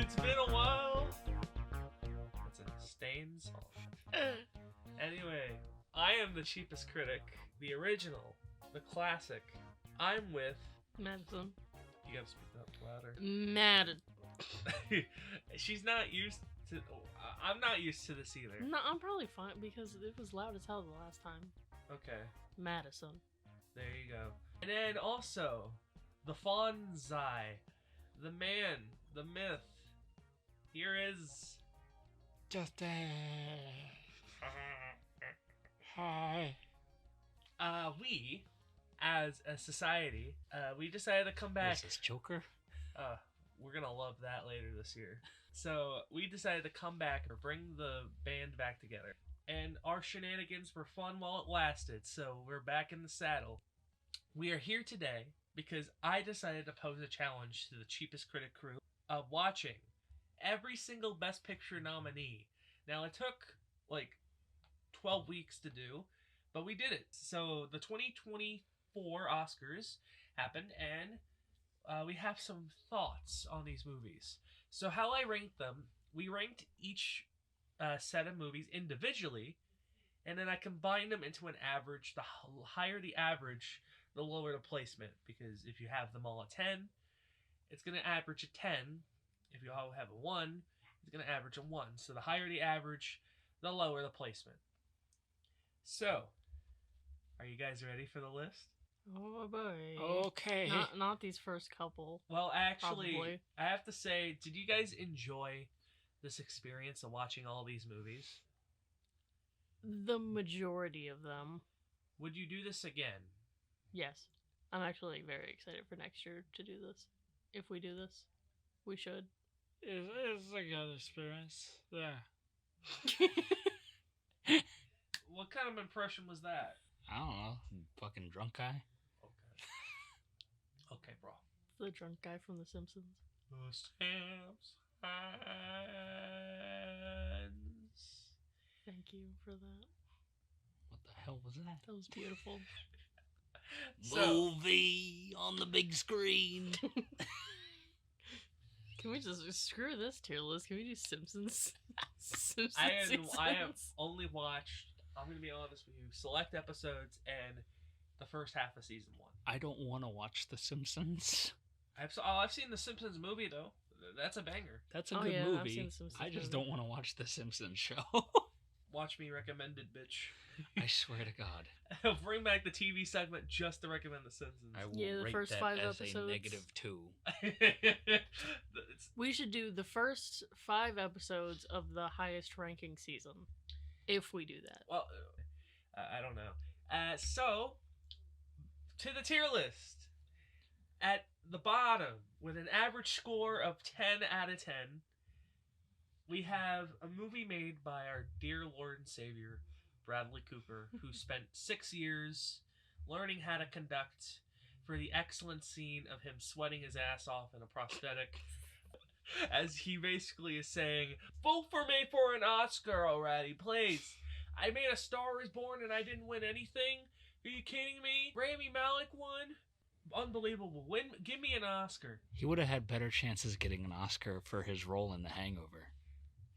It's been a while. That's a Stain song. Anyway, I am the cheapest critic, the original, the classic. I'm with. Madison. You gotta speak up louder. Madison. She's not used to. I'm not used to this either. No, I'm probably fine because it was loud as hell the last time. Okay. Madison. There you go. And then also, the Fonzai, the man, the myth. Here is Justin. Hi. We, as a society, we decided to come back. Is this Joker? We're gonna love that later this year. So we decided to come back or bring the band back together. And our shenanigans were fun while it lasted, so we're back in the saddle. We are here today because I decided to pose a challenge to the cheapest critic crew of watching every single Best Picture nominee. Now, it took like 12 weeks to do, but we did it. So the 2024 Oscars happened, and we have some thoughts on these movies. So how I ranked them, we ranked each set of movies individually, and then I combined them into an average. The higher the average, the lower the placement, because if you have them all at 10, it's going to average a 10. If you all have a 1, it's going to average a 1. So the higher the average, the lower the placement. So, are you guys ready for the list? Oh boy. Okay. Not these first couple. Well, actually, Probably. I have to say, did you guys enjoy this experience of watching all these movies? The majority of them. Would you do this again? Yes. I'm actually very excited for next year to do this. If we do this, we should. It's a good experience. Yeah. What kind of impression was that? I don't know. Fucking drunk guy. Okay. Okay, bro. The drunk guy from The Simpsons. The Sam's hands. Thank you for that. What the hell was that? That was beautiful. Movie on the big screen. Can we just screw this tier list? Can we do Simpsons? Simpsons I have seasons? only watched, I'm going to be honest with you, select episodes and the first half of season 1. I don't want to watch The Simpsons. I've seen the Simpsons movie, though. That's a banger. That's a Oh, good yeah, I've movie. seen The Simpsons I just movie. don't want to watch The Simpsons show. Watch me recommend it, bitch. I swear to God. I'll bring back the TV segment just to recommend the Simpsons. I will Yeah, the rate first that 5 as episodes. a -2. We should do the first 5 episodes of the highest ranking season. If we do that. Well, I don't know. So, to the tier list. At the bottom, with an average score of 10 out of 10, we have a movie made by our dear Lord and Savior, Bradley Cooper, who spent 6 years learning how to conduct for the excellent scene of him sweating his ass off in a prosthetic. As he basically is saying, vote for me for an Oscar already, please. I made A Star Is Born and I didn't win anything. Are you kidding me? Rami Malek won? Unbelievable. Give me an Oscar. He would have had better chances getting an Oscar for his role in The Hangover.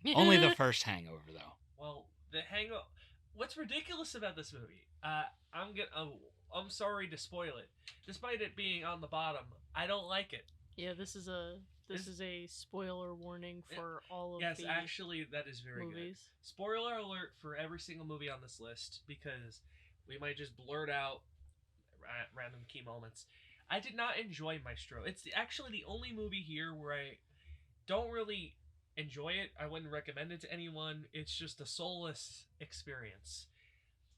Only the first Hangover, though. Well, what's ridiculous about this movie? I'm sorry to spoil it. Despite it being on the bottom, I don't like it. Yeah, this is a spoiler warning for all of Yes, the actually, that is very movies. good. Spoiler alert for every single movie on this list, because we might just blurt out random key moments. I did not enjoy Maestro. It's actually the only movie here where I don't really enjoy it. I wouldn't recommend it to anyone. It's just a soulless experience.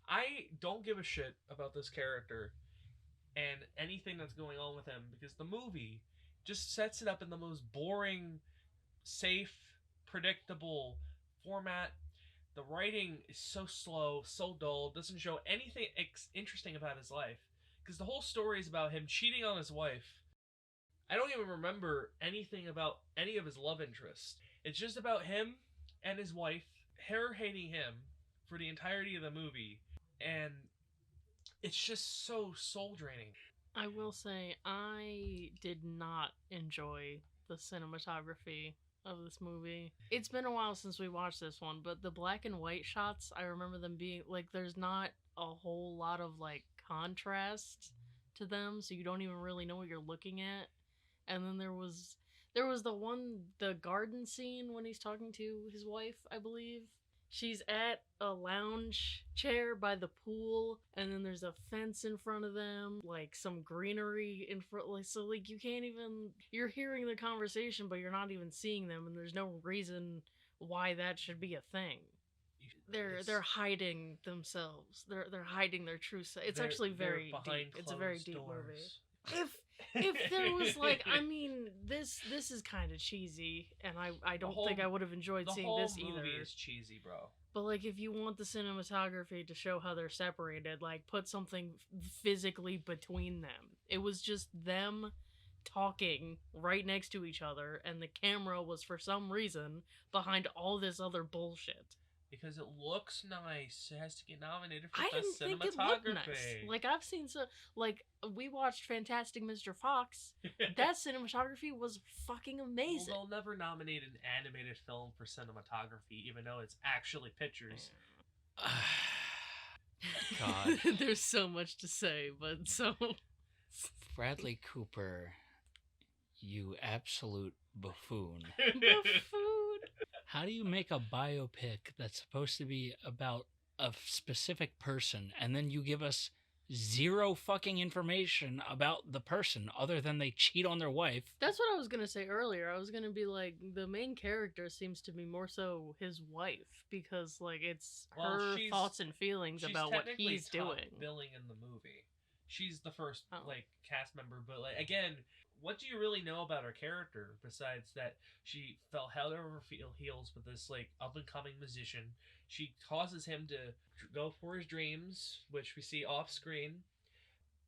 I don't give a shit about this character and anything that's going on with him, because the movie just sets it up in the most boring, safe, predictable format. The writing is so slow, so dull, doesn't show anything interesting about his life. Because the whole story is about him cheating on his wife. I don't even remember anything about any of his love interests. It's just about him and his wife, her hating him for the entirety of the movie. And it's just so soul draining. I will say, I did not enjoy the cinematography of this movie. It's been a while since we watched this one, but the black and white shots, I remember them being like, there's not a whole lot of like contrast to them, so you don't even really know what you're looking at. And then there was the garden scene when he's talking to his wife, I believe. She's at a lounge chair by the pool, and then there's a fence in front of them, like some greenery in front. Like, so, like, you can't even. You're hearing the conversation, but you're not even seeing them, and there's no reason why that should be a thing. They're hiding themselves. They're hiding their true self. It's actually very deep. It's a very deep movie. If there was like, I mean, this is kind of cheesy, and I don't think I would have enjoyed seeing this either. The whole movie is cheesy, bro. But like, if you want the cinematography to show how they're separated, like, put something physically between them. It was just them talking right next to each other, and the camera was for some reason behind all this other bullshit. Because it looks nice. It has to get nominated for I best didn't cinematography. think it looked nice. Like, I've seen like, we watched Fantastic Mr. Fox. That cinematography was fucking amazing. Well, they'll never nominate an animated film for cinematography, even though it's actually pictures. God. There's so much to say, but so... Bradley Cooper, you absolute buffoon. Buffoon. How do you make a biopic that's supposed to be about a specific person, and then you give us zero fucking information about the person other than they cheat on their wife? That's what I was gonna say earlier. I was gonna be like, the main character seems to be more so his wife, because like it's her thoughts and feelings about what he's doing. Billing in the movie. She's the first like cast member, but like again, what do you really know about her character besides that she fell head over heels with this like up and coming musician? She causes him to go for his dreams, which we see off screen,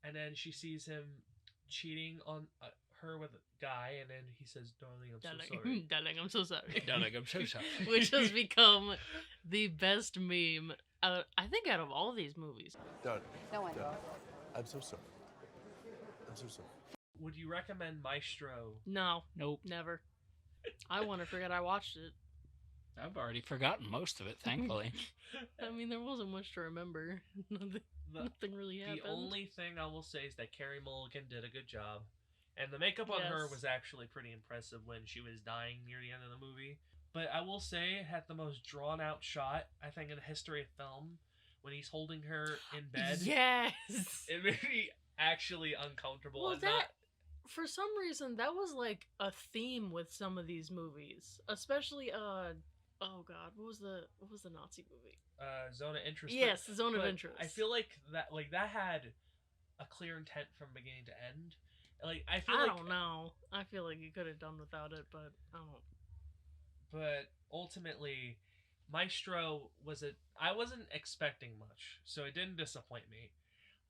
and then she sees him cheating on her with a guy, and then he says, "Darling, I'm so sorry." Darling, I'm so sorry. Darling, I'm so sorry. Which has become the best meme, I think, out of all these movies. Darling. No one. I'm so sorry. I'm so sorry. Would you recommend Maestro? No. Nope. Never. I want to forget I watched it. I've already forgotten most of it, thankfully. I mean, there wasn't much to remember. Nothing really happened. The only thing I will say is that Carey Mulligan did a good job. And the makeup on her was actually pretty impressive when she was dying near the end of the movie. But I will say it had the most drawn out shot, I think, in the history of film. When he's holding her in bed. Yes! It made me actually uncomfortable. Well, for some reason, that was like a theme with some of these movies. Especially, oh god, what was the Nazi movie? Zone of Interest. Yes, Zone of Interest. I feel like that had a clear intent from beginning to end. Like I don't know. I feel like you could have done without it, but I don't. But ultimately, Maestro I wasn't expecting much, so it didn't disappoint me.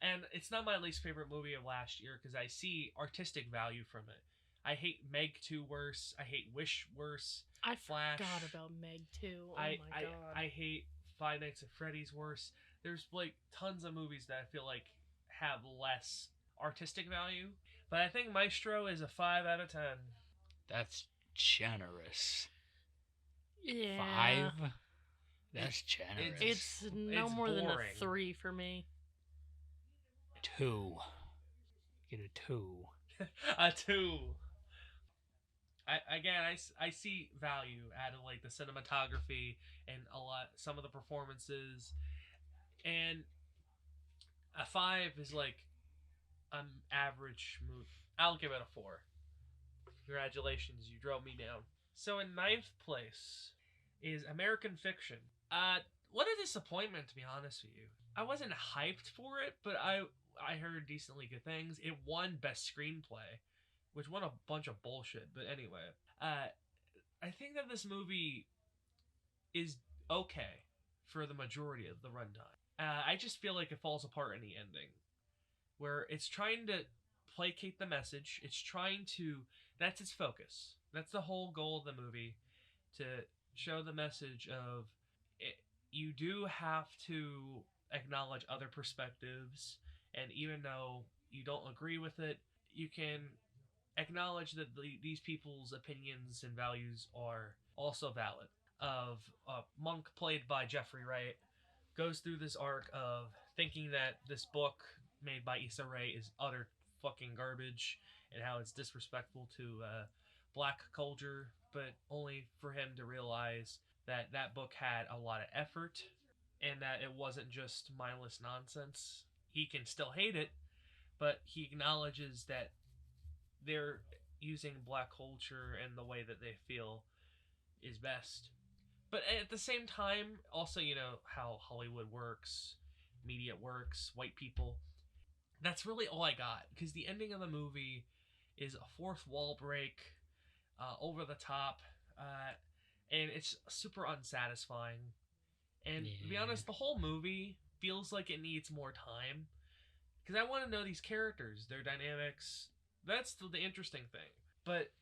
And it's not my least favorite movie of last year because I see artistic value from it. I hate Meg 2 worse. I hate Wish worse. I Flash. forgot about Meg 2. Oh my god. I hate Five Nights at Freddy's worse. There's like tons of movies that I feel like have less artistic value. But I think Maestro is a 5 out of 10. That's generous. Yeah. 5? That's generous. It's no more than a 3 for me. 2. Get a 2. A 2. I see value out of like the cinematography and some of the performances, and a 5 is like an average movie. I'll give it a 4. Congratulations, you drove me down. So in 9th place is American Fiction. What a disappointment, to be honest with you. I wasn't hyped for it, but I heard decently good things. It won Best Screenplay, which won a bunch of bullshit. But anyway, I think that this movie is okay for the majority of the runtime. I just feel like it falls apart in the ending, where it's trying to placate the message. That's its focus. That's the whole goal of the movie, to show the message of it. You do have to acknowledge other perspectives, and even though you don't agree with it, you can acknowledge that these people's opinions and values are also valid. Of Monk, played by Jeffrey Wright, goes through this arc of thinking that this book made by Issa Rae is utter fucking garbage and how it's disrespectful to black culture, but only for him to realize that that book had a lot of effort and that it wasn't just mindless nonsense. He can still hate it, but he acknowledges that they're using black culture and the way that they feel is best. But at the same time, also, you know, how Hollywood works, media works, white people. That's really all I got. Because the ending of the movie is a fourth wall break, over the top, and it's super unsatisfying. And to be honest, the whole movie feels like it needs more time. Because I want to know these characters, their dynamics. That's the interesting thing. But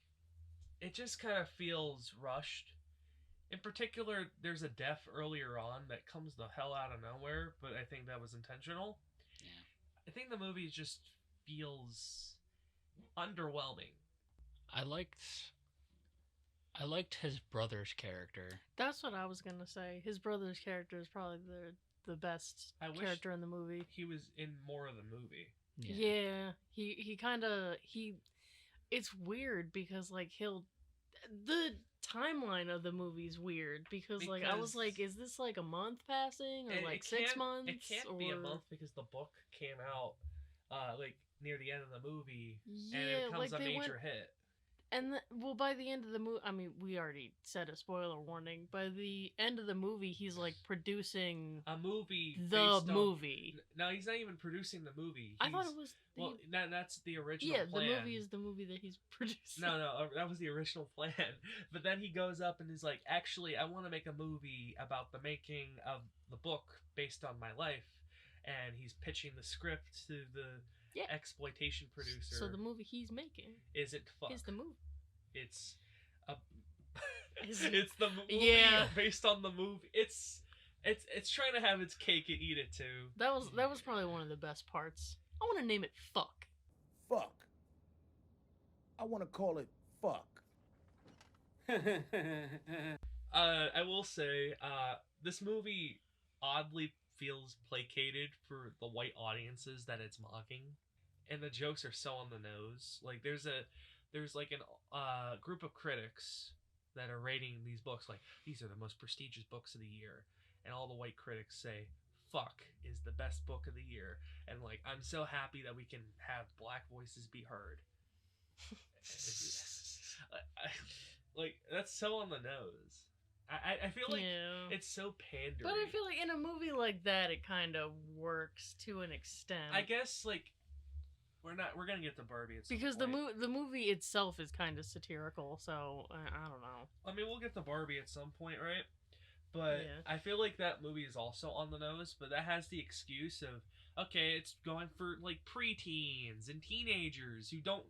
it just kind of feels rushed. In particular, there's a death earlier on that comes the hell out of nowhere, but I think that was intentional. Yeah. I think the movie just feels underwhelming. I liked his brother's character. That's what I was gonna say. His brother's character is probably the best character in the movie. He was in more of the movie. Yeah, he kind of It's weird because like the timeline of the movie's weird because like I was like, is this like a month passing or like 6 months? It can't be a month because the book came out like near the end of the movie, and it becomes a major hit. And by the end of the movie, I mean, we already said a spoiler warning. By the end of the movie, he's like producing a movie. Movie. No, he's not even producing the movie. I thought it was. That's the original plan. Yeah, the movie is the movie that he's producing. No, that was the original plan. But then he goes up and is like, actually, I want to make a movie about the making of the book based on my life. And he's pitching the script to the exploitation producer. So the movie he's making isn't fuck. Is the movie. It's it's the movie based on the movie. It's trying to have its cake and eat it too. That was probably one of the best parts. I want to name it Fuck. Fuck. I want to call it Fuck. I will say, this movie oddly feels placated for the white audiences that it's mocking, and the jokes are so on the nose. Like there's like an group of critics that are rating these books like these are the most prestigious books of the year, and all the white critics say Fuck is the best book of the year, and like I'm so happy that we can have black voices be heard. Like that's so on the nose. I feel like it's so pandering. But I feel like in a movie like that, it kind of works to an extent. I guess like we're gonna get to Barbie at some because point. the movie itself is kind of satirical, so I don't know. I mean, we'll get to Barbie at some point, right? But I feel like that movie is also on the nose, but that has the excuse of okay, it's going for like preteens and teenagers who don't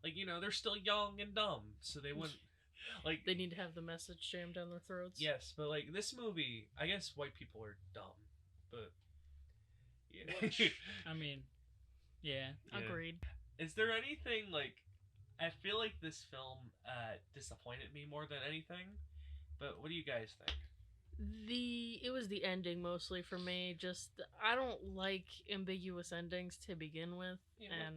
like they're still young and dumb, so they wouldn't. Like they need to have the message jammed down their throats. Yes, but like this movie, I guess white people are dumb, but which, I mean, agreed. Is there anything like I feel like this film disappointed me more than anything, but what do you guys think? It was the ending mostly for me. Just I don't like ambiguous endings to begin with, and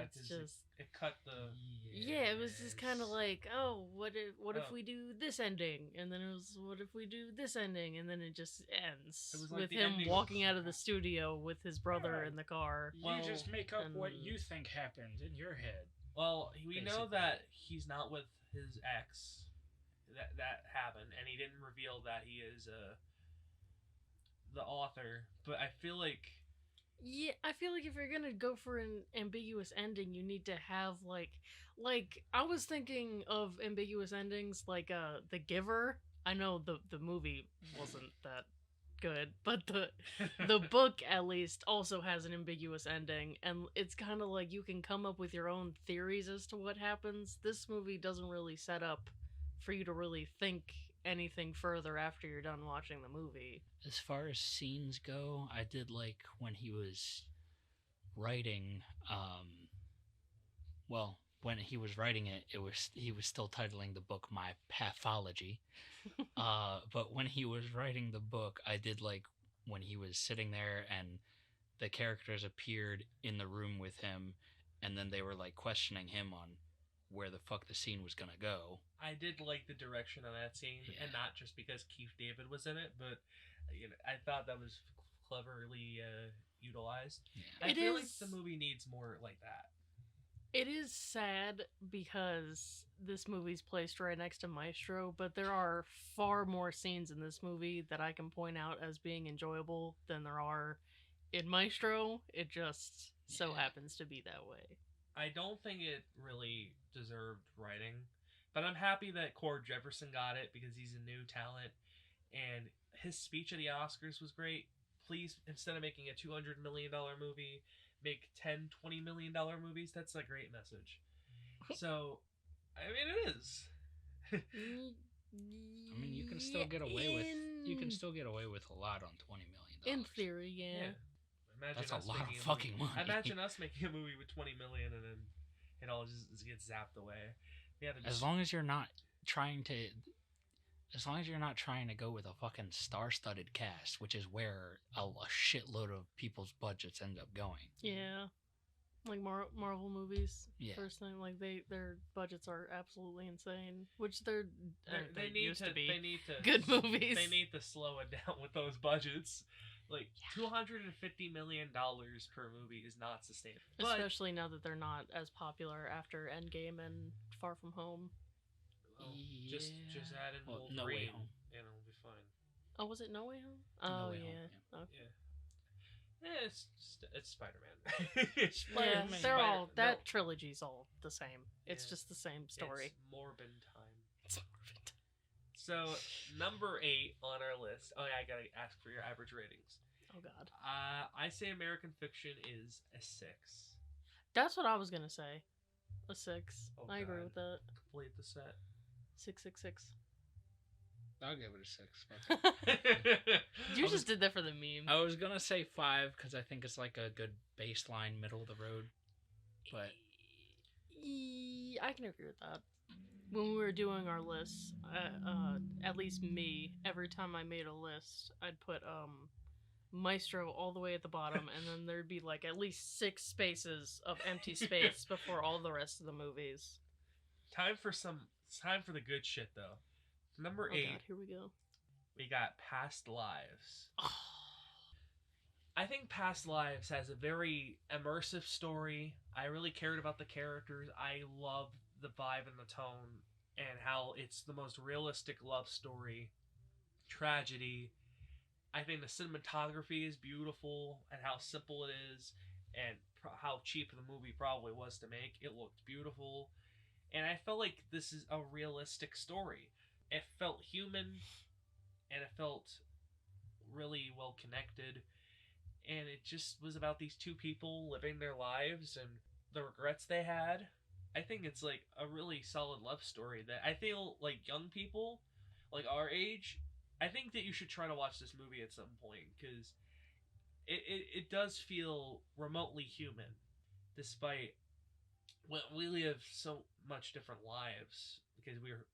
it's just it cut the it was just kind of like what if we do this ending, and then it was what if we do this ending, and then it just ends with him walking out of the studio with his brother in the car. You just make up what you think happened in your head. Well, we know that he's not with his ex. That happened, and he didn't reveal that he is the author. But I feel like if you're gonna go for an ambiguous ending, you need to have like I was thinking of ambiguous endings like The Giver. I know the movie wasn't that good, but the book at least also has an ambiguous ending, and it's kind of like you can come up with your own theories as to what happens. This movie doesn't really set up for you to really think anything further after you're done watching the movie. As far as scenes go, I did like when he was writing, when he was writing it, he was still titling the book My Pathology. But when he was writing the book, I did like when he was sitting there and the characters appeared in the room with him, and then they were like questioning him on where the fuck the scene was gonna go. I did like the direction on that scene, and not just because Keith David was in it, but I thought that was cleverly utilized. Yeah. I feel like the movie needs more like that. It is sad because this movie's placed right next to Maestro, but there are far more scenes in this movie that I can point out as being enjoyable than there are in Maestro. It just so happens to be that way. I don't think it really deserved writing, but I'm happy that Cord Jefferson got it because he's a new talent, and his speech at the Oscars was great. Please, instead of making a $200 million movie, make $10-20 million movies. That's a great message. So, I mean, it is. I mean, you can still get away with a lot on $20 million. In theory, yeah. Imagine that's a lot of fucking money. Imagine us making a movie with $20 million and then it all just gets zapped away. As long as you're not trying to go with a fucking star-studded cast, which is where a shitload of people's budgets end up going. Yeah. Like Marvel movies. Yeah. First thing, like their budgets are absolutely insane, which they need to be. They need to good movies. They need to slow it down with those budgets. Like $250 million per movie is not sustainable. Especially now that they're not as popular after Endgame and Far From Home. Well, just add in Wolverine, No Way Home, and it'll be fine. Oh, was it No Way Home? No Way yeah. Home, Okay. Yeah, it's Spider-Man. Yeah, they're all no. trilogy's all the same. It's just the same story. It's Morbin time. So, number 8 on our list. Oh yeah, I gotta ask for your average ratings. Oh god. I say American Fiction is a 6. That's what I was gonna say. A 6. Oh, I agree God. with that. Complete the set. 666. I'll give it a 6. You just did that for the meme. I was gonna say 5 because I think it's like a good baseline, middle of the road. But I can agree with that. When we were doing our lists, at least me, every time I made a list, I'd put Maestro all the way at the bottom, and then there'd be like at least 6 spaces of empty space before all the rest of the movies. Time for the good shit though. Number 8. God, here we go. We got Past Lives. I think Past Lives has a very immersive story. I really cared about the characters. I loved the vibe and the tone and how it's the most realistic love story, tragedy. I think the cinematography is beautiful and how simple it is and how cheap the movie probably was to make. It looked beautiful. And I felt like this is a realistic story. It felt human and it felt really well connected. And it just was about these two people living their lives and the regrets they had. I think it's like a really solid love story that I feel like young people, like our age, I think that you should try to watch this movie at some point because it does feel remotely human, despite when we live so much different lives because we're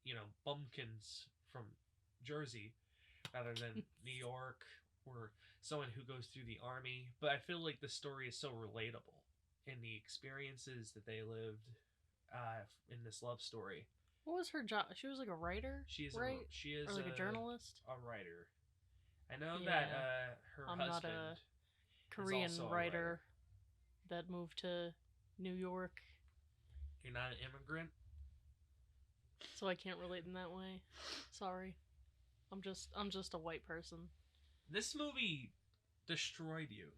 bumpkins from Jersey rather than New York or someone who goes through the army. But I feel like the story is so relatable in the experiences that they lived in this love story. What was her job? She was like a writer, right? She is or like a journalist, a writer. I know that her I'm husband. not a Korean also a writer that moved to New York, You're not an immigrant. so I can't relate in that way. Sorry, I'm just a white person. This movie destroyed you,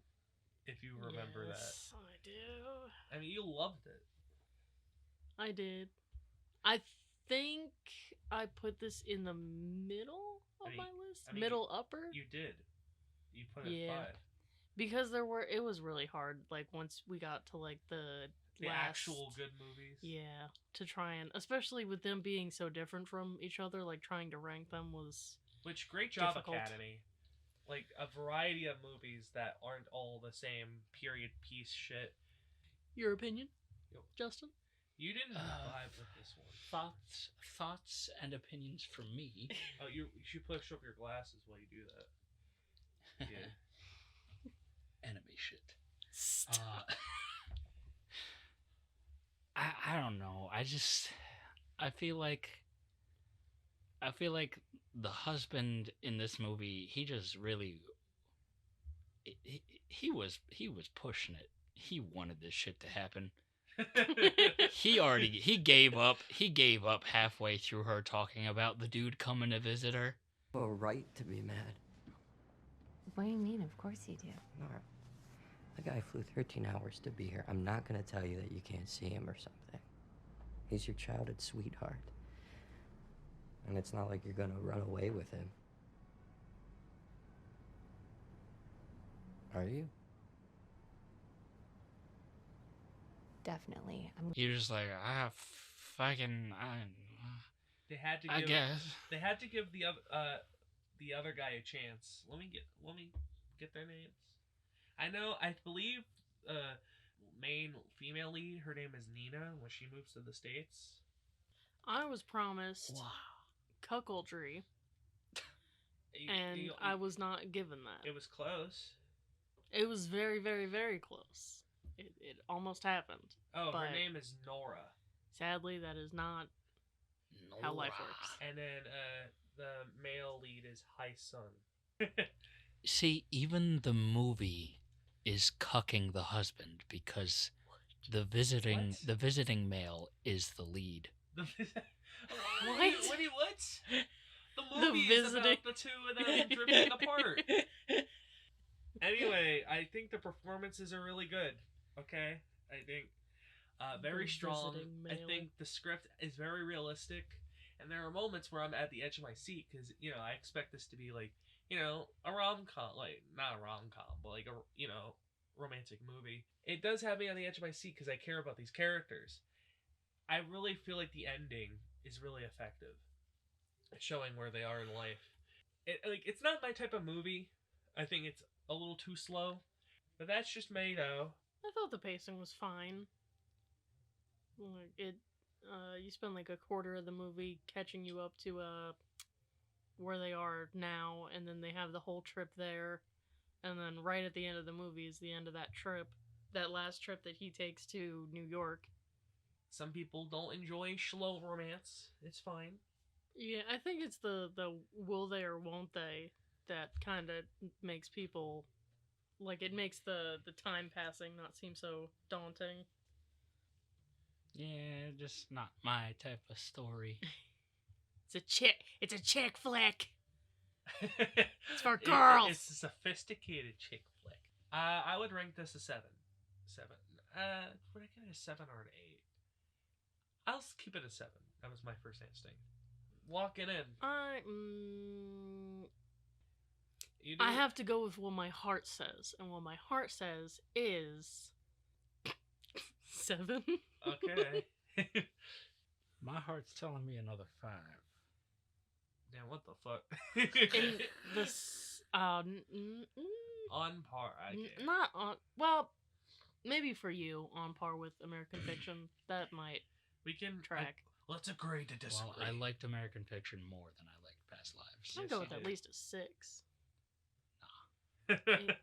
if you remember Yes, I do. that. I mean, you loved it. I did. I think I put this in the middle of my list. Middle upper. You did. You put it at 5. Because it was really hard, like, once we got to, like, the actual good movies. Yeah, to try and, especially with them being so different from each other, like, trying to rank them was Which, great job, difficult. Academy. Like, a variety of movies that aren't all the same period piece shit. Your opinion, Yep. Justin? You didn't vibe with this one. Thoughts and opinions from me. Oh, you should push up your glasses while you do that. Yeah. Anime shit. Stop. I don't know. I feel like the husband in this movie, he just really he was pushing it. He wanted this shit to happen. He gave up halfway through her talking about the dude coming to visit her. A right to be mad. What do you mean? Of course you do. No, the guy flew 13 hours to be here. I'm not gonna tell you that you can't see him or something. He's your childhood sweetheart. And it's not like you're gonna run away with him. Are you? Definitely. You're just like, They had to give, I guess. They had to give the other guy a chance. Let me get their names. I believe main female lead, her name is Nina when she moves to the States. I was promised cuckoldry, and I was not given that. It was close. It was very, very, very close. It almost happened. Oh, but her name is Nora. Sadly, that is not how life works. And then the male lead is Hai Sun. See, even the movie is cucking the husband because the visiting male is the lead. What? What? The The movie is about the two of them drifting apart. Anyway, I think the performances are really good. Okay? I think very The strong. visiting I male. think the script is very realistic. And there are moments where I'm at the edge of my seat because, I expect this to be like, a rom-com. Like, not a rom-com, but like a, romantic movie. It does have me on the edge of my seat because I care about these characters. I really feel like the ending is really effective at showing where they are in life. It's not my type of movie. I think it's a little too slow. But that's just me, though. I thought the pacing was fine. You spend like a quarter of the movie catching you up to where they are now, and then they have the whole trip there, and then right at the end of the movie is the end of that trip, that last trip that he takes to New York. Some people don't enjoy slow romance. It's fine. Yeah, I think it's the will they or won't they that kind of makes people, like, it makes the time passing not seem so daunting. Yeah, just not my type of story. It's a chick flick. It's for girls. It's a sophisticated chick flick. I would rank this a 7. 7. Would I give it a 7 or an 8? I'll keep it a 7. That was my first instinct. Walking in. I have to go with what my heart says, and what my heart says is 7. Okay. My heart's telling me another 5. Damn, what the fuck? In this, On par, I guess. not on. Well, maybe for you, on par with American Fiction. That might We can track. Let's agree to disagree. Well, I liked American Fiction more than I liked Past Lives. I'll Yes, go you with at did. least a 6.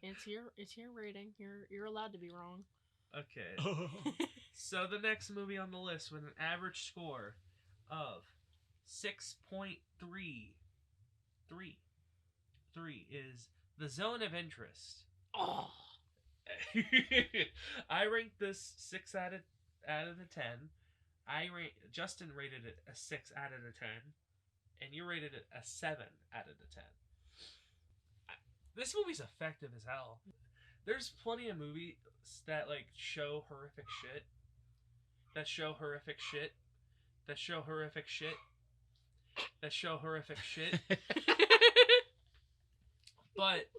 It's your rating. You're allowed to be wrong. Okay. So the next movie on the list with an average score of 6.33 is The Zone of Interest. Oh, I ranked this 6 out of the 10. Justin rated it a 6 out of the 10, and you rated it a 7 out of the 10. This movie's effective as hell. There's plenty of movies that show horrific shit. That show horrific shit. That show horrific shit. That show horrific shit. But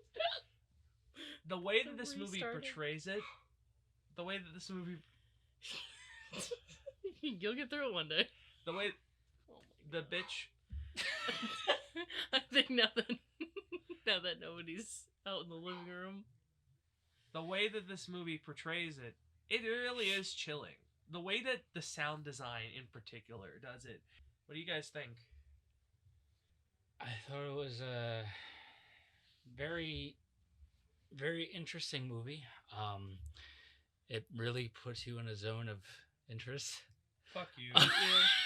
the way that this movie portrays it, the way that this movie, you'll get through it one day. the way the bitch, I think now that nobody's out in the living room, the way that this movie portrays it, it really is chilling. the way that the sound design in particular does it. What do you guys think? I thought it was a very, very interesting movie. It really puts you in a zone of interest. Fuck you.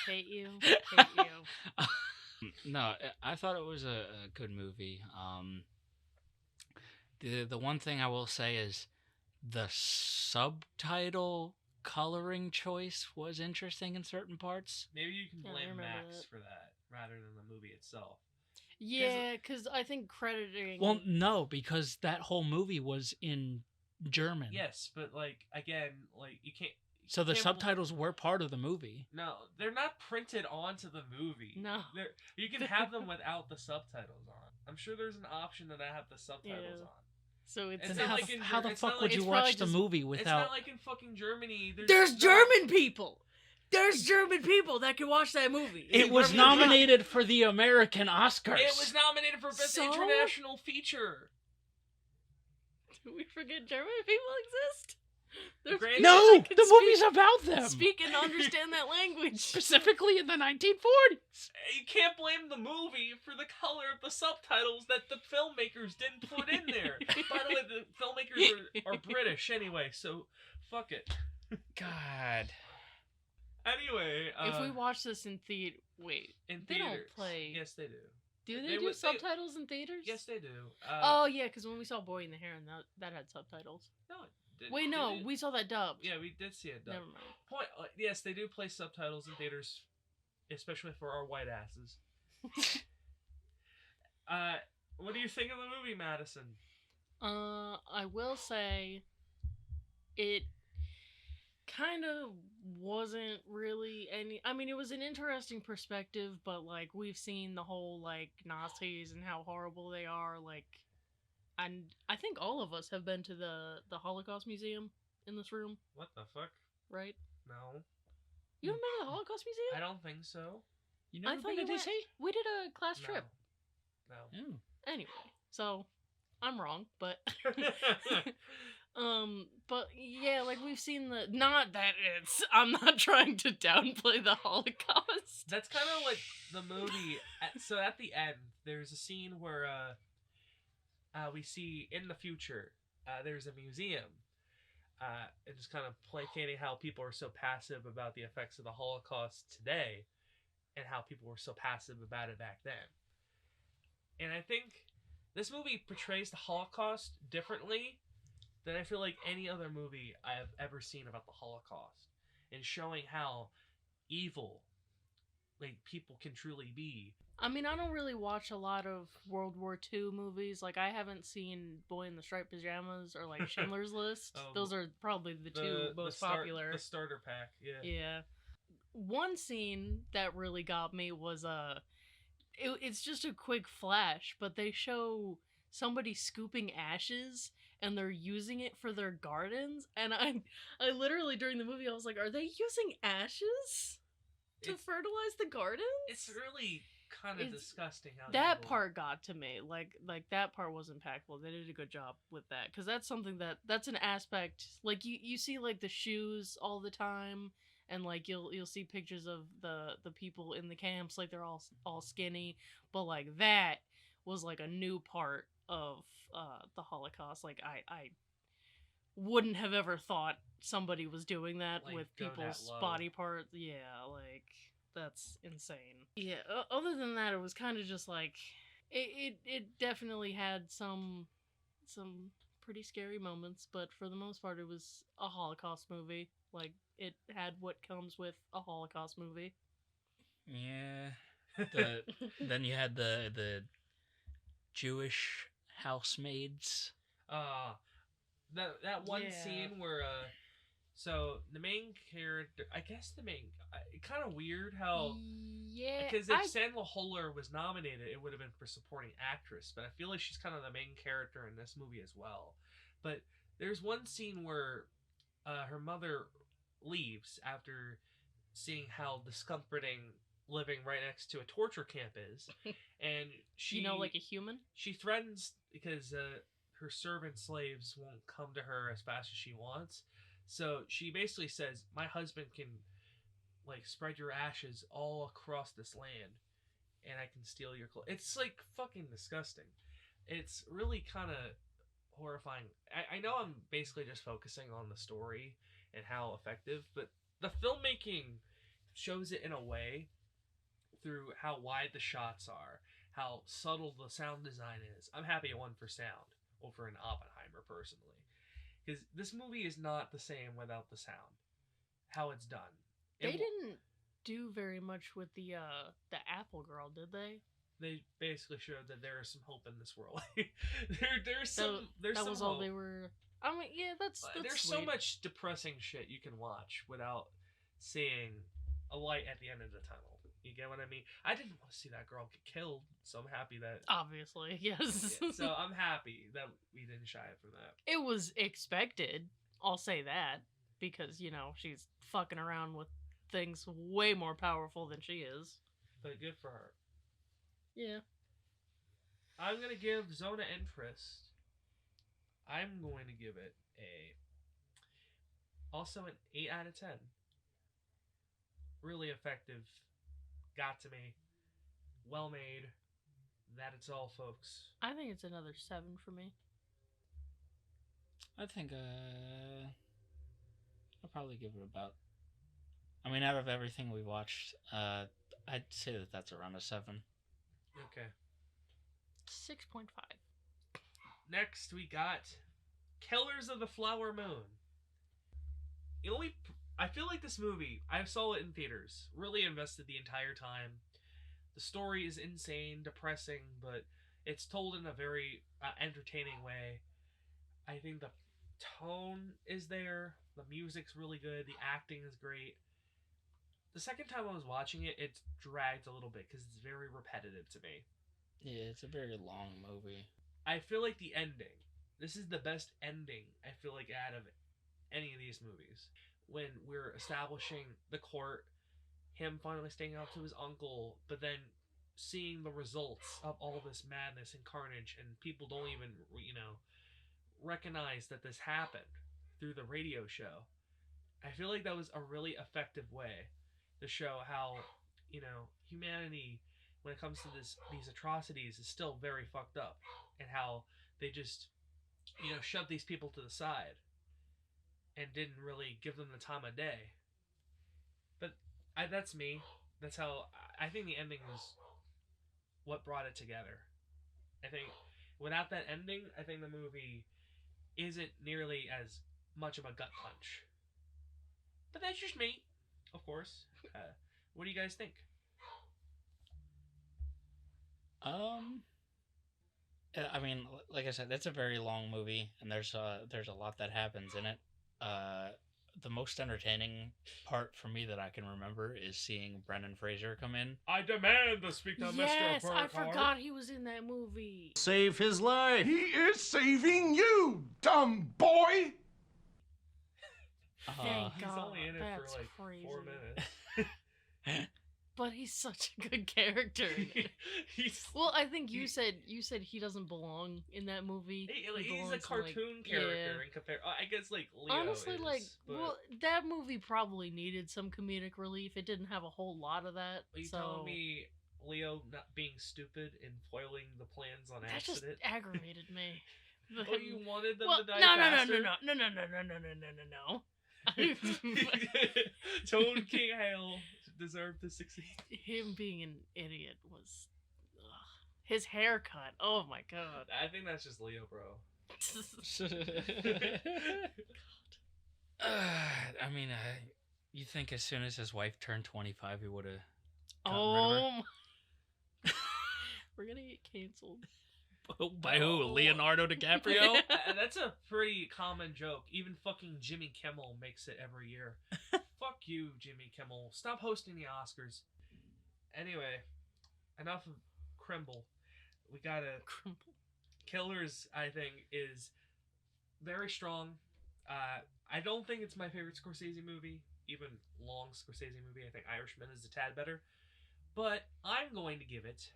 Hate you. Hate you. No, I thought it was a good movie. The one thing I will say is the subtitle coloring choice was interesting in certain parts. Maybe you can Yeah, I blame remember Max that. for that rather than the movie itself. Yeah, because I think crediting. Well, no, because that whole movie was in German. Yes, but like again, like you can't. So the can't subtitles were part of the movie. No, they're not printed onto the movie. No. You can have them without the subtitles on. I'm sure there's an option that I have the subtitles Yeah. on. So it's It's Then not how, like in how the it's fuck not would like- you it's probably watch the just- movie It's without? not like in fucking Germany. There's no- German people. There's German people that can watch that movie. It was nominated for the American Oscars. It was nominated for Best So? International Feature. Do we forget German people exist? There's Great- people No, that can the movie's about them. speak and understand that language. Specifically in the 1940s. You can't blame the movie for the color of the subtitles that the filmmakers didn't put in there. By the way, the filmmakers are British anyway, so fuck it. God. Anyway, If we watch this in theater, wait, in they don't theaters. play- Yes, they do. do They they do would- they- subtitles in theaters? Yes, they do. Oh yeah, because when we saw Boy in the Heron, that had subtitles. No, Wait, did no, it? we saw that dubbed. Yeah, we did see it. Never mind. Yes, they do play subtitles in theaters, especially for our white asses. What do you think of the movie, Madison? I will say, it kind of wasn't really any. I mean, it was an interesting perspective, but like we've seen the whole like Nazis and how horrible they are. Like, and I think all of us have been to the Holocaust Museum in this room, What the fuck? right? No, You haven't been to the Holocaust Museum? I don't think so. You I never thought been to you DC? We did a class No. trip. No. Oh. Anyway, so I'm wrong, but but yeah, like we've seen the not that it's I'm not trying to downplay the Holocaust. That's kind of like the movie. So at the end, there's a scene where we see in the future there's a museum. And just kind of placating how people are so passive about the effects of the Holocaust today, and how people were so passive about it back then. And I think this movie portrays the Holocaust differently than I feel like any other movie I have ever seen about the Holocaust, in showing how evil like people can truly be. I mean, I don't really watch a lot of World War II movies. Like, I haven't seen Boy in the Striped Pajamas or like Schindler's List. Oh, Those are probably the two most popular. The starter pack, yeah. Yeah. One scene that really got me was it's just a quick flash, but they show somebody scooping ashes and they're using it for their gardens, and I literally during the movie I was like, are they using ashes to It's- fertilize the gardens? It's really kind of It's- disgusting how that evil- part got to me. Like that part was impactful. They did a good job with that, because that's something that's an aspect. Like you see like the shoes all the time, and like you'll see pictures of the people in the camps, like they're all skinny, but like that was like a new part of the Holocaust. Like I wouldn't have ever thought somebody was doing that Like, with go that people's low. body parts. Yeah, like that's insane. Yeah, other than that, it was kind of just like it definitely had some pretty scary moments, but for the most part it was a Holocaust movie. Like, it had what comes with a Holocaust movie. Yeah. Then you had the Jewish housemaids. That one Yeah. scene where so the main character, I guess kind of weird how, Yeah, because if Sandra Holler was nominated, it would have been for supporting actress, but I feel like she's kind of the main character in this movie as well. But there's one scene where her mother leaves after seeing how discomforting living right next to a torture camp is, and she, like a human. she threatens, because her servant slaves won't come to her as fast as she wants, So she basically says, my husband can like spread your ashes all across this land, and I can steal your clothes. It's like fucking disgusting. It's really kind of horrifying. I know I'm basically just focusing on the story and how effective, but the filmmaking shows it in a way through how wide the shots are, how subtle the sound design is. I'm happy it won for sound over an Oppenheimer personally, because this movie is not the same without the sound. How it's done. They didn't do very much with the Apple Girl, did they? They basically showed that there is some hope in this world. there's That some was hope. all they were. I mean, yeah, that's There's sweet. so much depressing shit you can watch without seeing a light at the end of the tunnel. You get what I mean? I didn't want to see that girl get killed, so I'm happy that. Obviously, yes. Yeah, so I'm happy that we didn't shy from that. It was expected. I'll say that because she's fucking around with things way more powerful than she is. But good for her. Yeah. I'm gonna give Zona Interest. I'm going to give it also an 8 out of 10. Really effective. Got to me. Well made. That it's all, folks. I think it's another 7 for me. I think I'll probably give it about. I mean, out of everything we watched, I'd say that that's around a 7. Okay. 6.5. Next, we got Killers of the Flower Moon. I feel like this movie, I saw it in theaters, really invested the entire time. The story is insane, depressing, but it's told in a very entertaining way. I think the tone is there, the music's really good, the acting is great. The second time I was watching it, it dragged a little bit because it's very repetitive to me. Yeah, it's a very long movie. I feel like the ending, this is the best ending, I feel like, out of any of these movies. When we're establishing the court, him finally staying up to his uncle, but then seeing the results of all this madness and carnage, and people don't even, recognize that this happened through the radio show. I feel like that was a really effective way to show how, humanity, when it comes to these atrocities, is still very fucked up, and how they just, shoved these people to the side and didn't really give them the time of day. But that's me. That's how I think the ending was what brought it together. I think without that ending, I think the movie isn't nearly as much of a gut punch. But that's just me, of course. What do you guys think? I mean, like I said, it's a very long movie, and there's a lot that happens in it. The most entertaining part for me that I can remember is seeing Brendan Fraser come in. I demand to speak to Mr. Yes, I Burkhardt. forgot he was in that movie. Save his life. He is saving you, dumb boy! Thank He's God. only in it That's for like crazy. 4 minutes. But he's such a good character. he's Well, I think you said he doesn't belong in that movie. he's belongs a in, cartoon character in compare. I guess like Leo honestly, is, but well, that movie probably needed some comedic relief. It didn't have a whole lot of that. are you so telling me Leo not being stupid and foiling the plans on that just accident? aggravated me. Oh, you wanted them Well, to die no, faster? no. Toad King Hale deserved to succeed. Him being an idiot was his haircut. Oh my God. I think that's just Leo, bro. I mean, you think as soon as his wife turned 25, he would have gotten rid of her? my... We're gonna get canceled. By who? Leonardo DiCaprio? That's a pretty common joke. Even fucking Jimmy Kimmel makes it every year. Fuck you, Jimmy Kimmel. Stop hosting the Oscars. Anyway, enough of Crimble. We gotta... Killers, I think, is very strong. I don't think it's my favorite Scorsese movie. Even long Scorsese movie. I think Irishman is a tad better. But I'm going to give it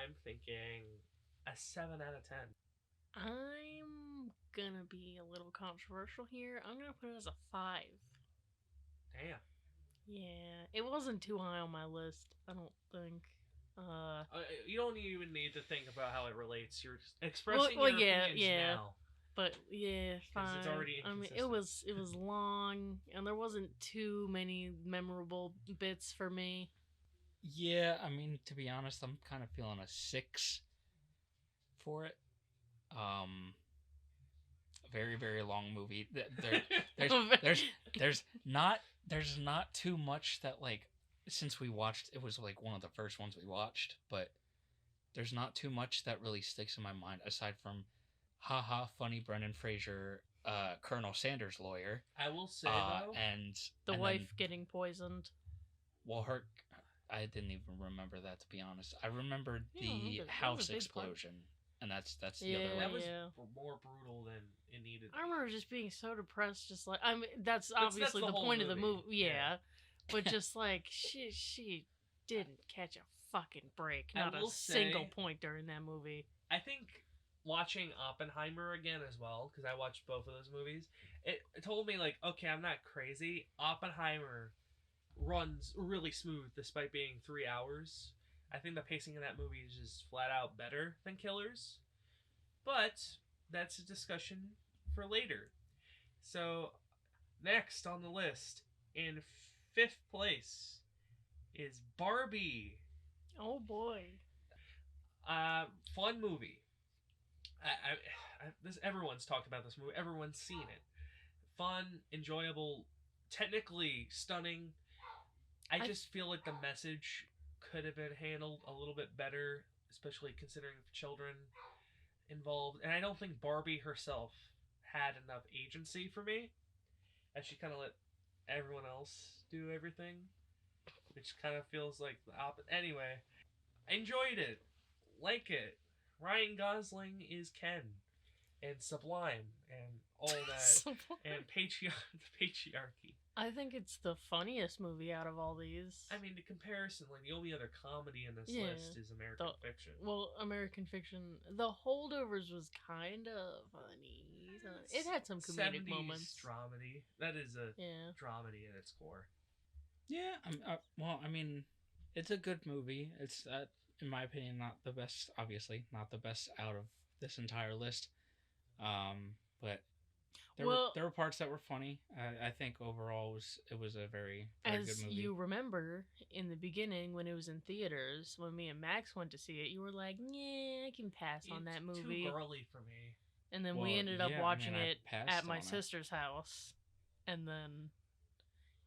I'm thinking a 7 out of 10. I'm gonna be a little controversial here. I'm gonna put it as a 5. Damn. Yeah, it wasn't too high on my list, I don't think. You don't even need to think about how it relates. You're just expressing your opinions now. But yeah, 5. It's already I mean, inconsistent. it was long, and there wasn't too many memorable bits for me. Yeah, I mean, to be honest, I'm kind of feeling a 6 for it. Very, very long movie. There's not too much that, like, since we watched, it was like one of the first ones we watched, but there's not too much that really sticks in my mind aside from haha funny Brendan Fraser, Colonel Sanders' lawyer. I will say though, and The and wife then, getting poisoned. well, I didn't even remember that, to be honest. I remembered Yeah, the that was a house big part. explosion, and that's the Yeah, other that one. was yeah. more brutal than it needed. I remember just being so depressed, just like, I mean, that's That's obviously the the whole point of the movie. movie, yeah. But just like she didn't catch a fucking break, I not a will single say- point during that movie. I think watching Oppenheimer again as well, because I watched both of those movies, it told me, like, okay, I'm not crazy. Oppenheimer runs really smooth despite being 3 hours. I think the pacing in that movie is just flat out better than Killers. But that's a discussion for later. So, next on the list, in 5th place, is Barbie. Oh boy. Fun movie. Everyone's talked about this movie. Everyone's seen it. Fun, enjoyable, technically stunning. I just feel like the message could have been handled a little bit better, especially considering children involved. And I don't think Barbie herself had enough agency for me, as she kind of let everyone else do everything, which kind of feels like the opposite. Anyway, I enjoyed it. Like it. Ryan Gosling is Ken. And Sublime. And all that. And the patriarchy. I think it's the funniest movie out of all these. I mean, the comparison, like, the only other comedy in this Yeah, list is American Fiction. Well, American Fiction, The Holdovers was kind of funny. It had some comedic 70s moments. dramedy. That is a Yeah. dramedy at its core. Yeah, well, I mean, it's a good movie. It's, in my opinion, not the best, obviously, not the best out of this entire list. But there were parts that were funny. I think overall it was a very, very good As movie. you remember, in the beginning, when it was in theaters, when me and Max went to see it, you were like, yeah, I can pass on that movie. Too girly for me. And then Well, we ended up yeah, I watching mean, I it passed at my on it. sister's house. And then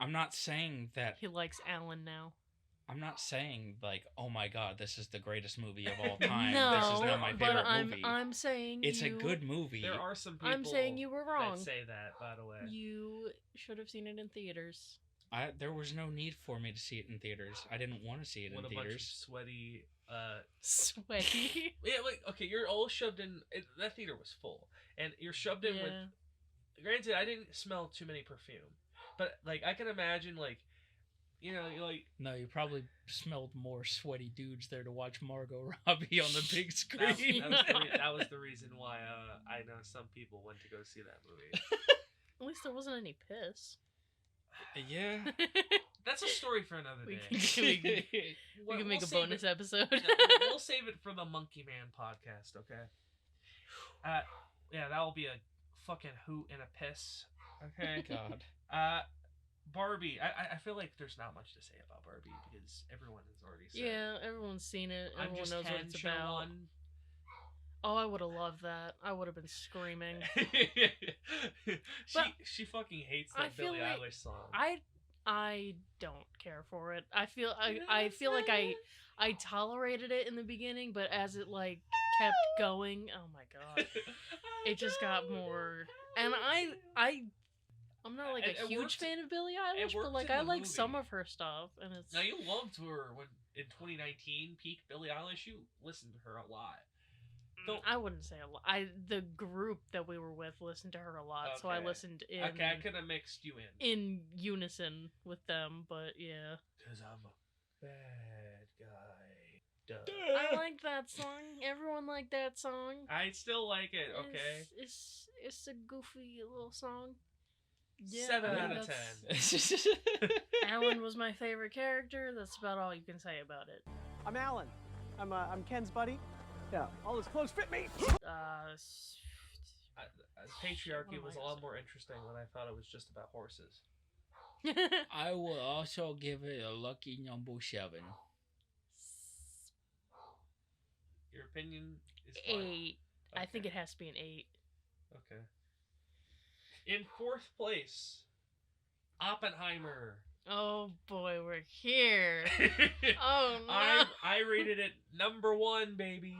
I'm not saying that. he likes Alan now. I'm not saying, like, oh my god, this is the greatest movie of all time. No, this is not my but favorite movie. I'm saying It's a good movie. There are some people I'm saying you were wrong. that say that, by the way. You should have seen it in theaters. There was no need for me to see it in theaters. I didn't want to see it With in a bunch of theaters. sweaty... Sweaty. Yeah, like, okay, you're all shoved in... that theater was full. And you're shoved in with... Granted, I didn't smell too many perfume. But, like, I can imagine, like... You know, like... No, you probably smelled more sweaty dudes there to watch Margot Robbie on the big screen. That was the reason why I know some people went to go see that movie. At least there wasn't any piss. Yeah. That's a story for another day. We can make a bonus episode. We'll save it for the Monkey Man podcast, okay? Yeah, that will be a fucking hoot and a piss. Okay? God. Barbie. I feel like there's not much to say about Barbie because everyone has already said. Yeah, everyone's seen it. I'm Everyone just knows what Ken it's about. Sherwan. Oh, I would have loved that. I would have been screaming. She fucking hates that feel Billie like Eilish song. I don't care for it. I feel like I tolerated it in the beginning, but as it like kept going, oh my god, it just got more. And I'm not like a huge fan of Billie Eilish, but like I like some of her stuff, and it's. Now you loved her when in 2019 peak Billie Eilish. You listened to her a lot. I wouldn't say a lot. The group that we were with listened to her a lot, so I listened in. Okay, I could have mixed you in unison with them, but yeah. 'Cause I'm a bad guy. Duh. I like that song. Everyone liked that song. I still like it. Okay. It's a goofy little song. Yeah, 7 I mean, out of that's- 10. Alan was my favorite character. That's about all you can say about it. I'm Alan. I'm Ken's buddy. Yeah, all his clothes fit me. Patriarchy was a lot more interesting when I thought it was just about horses. I will also give it a lucky number 7. Your opinion is fine. 8. I think it has to be an 8. Okay. In 4th place, Oppenheimer. Oh boy, we're here. Oh no. I rated it number 1, baby.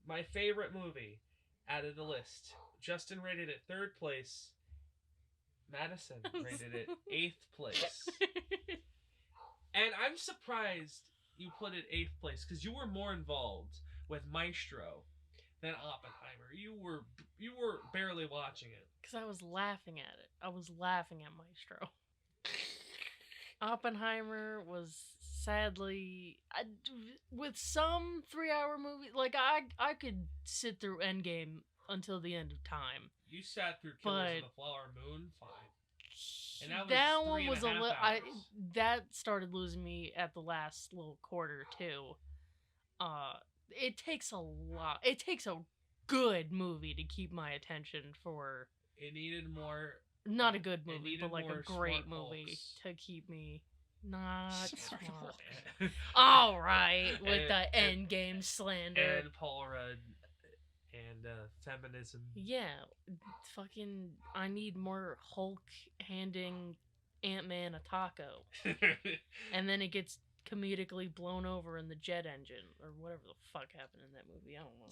My favorite movie out of the list. Justin rated it 3rd place. Madison rated it 8th place. And I'm surprised you put it 8th place because you were more involved with Maestro than Oppenheimer. You were barely watching it. Because I was laughing at it. I was laughing at Maestro. Oppenheimer was sadly with some 3-hour movie. Like I could sit through Endgame until the end of time. You sat through Killers of the Flower Moon, fine. And that one was a little. that started losing me at the last little quarter too. It takes a lot. It takes a good movie to keep my attention for. It needed more. Not a good movie, but like a great smart movie folks. to keep me not smart. All right, with the Endgame slander And Paul Rudd and feminism. Yeah, fucking. I need more Hulk handing Ant-Man a taco, and then it gets comedically blown over in the jet engine or whatever the fuck happened in that movie. I don't know.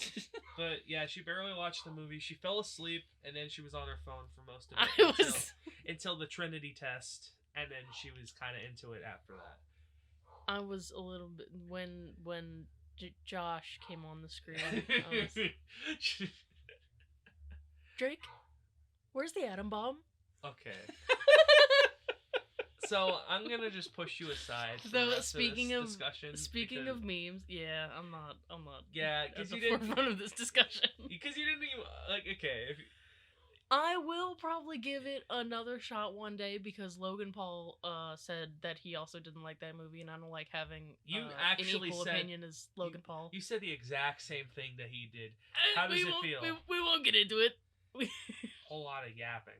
But yeah, she barely watched the movie. She fell asleep, and then she was on her phone for most of it until the Trinity test, and then she was kind of into it after that. I was a little bit when Josh came on the screen. I was, Drake, where's the atom bomb? Okay. So I'm gonna just push you aside. For the rest speaking of of this discussion, speaking of memes, yeah, I'm not. Yeah, at because the you didn't. forefront of this discussion. Because you didn't even like. Okay, if I will probably give it another shot one day because Logan Paul said that he also didn't like that movie, and I don't like having you an actually equal said opinion as Logan Paul. You said the exact same thing that he did. How does it feel? We won't get into it. Whole lot of yapping.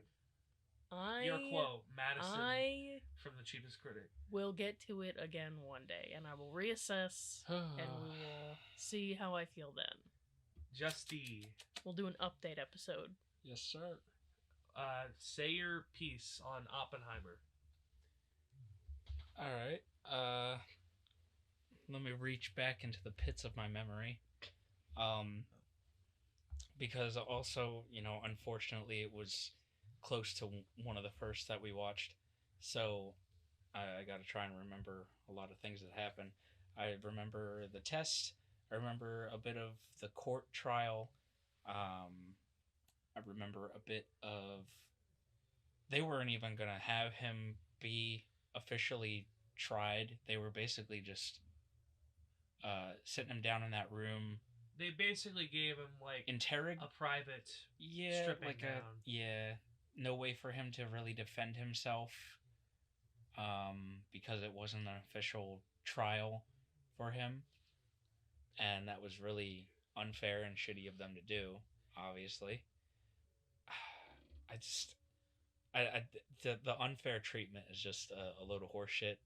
Your quote, Madison from The Cheapest Critic. We'll get to it again one day, and I will reassess, and we will see how I feel then. Justy. We'll do an update episode. Yes, sir. Say your piece on Oppenheimer. All right. Let me reach back into the pits of my memory. Because also, unfortunately, it was close to one of the first that we watched, so I got to try and remember a lot of things that happened. I remember the test. I remember a bit of the court trial. I remember a bit of they weren't even gonna have him be officially tried. They were basically just sitting him down in that room. They basically gave him like a private stripping down. No way for him to really defend himself, because it wasn't an official trial for him, and that was really unfair and shitty of them to do. Obviously, the unfair treatment is just a load of horse shit.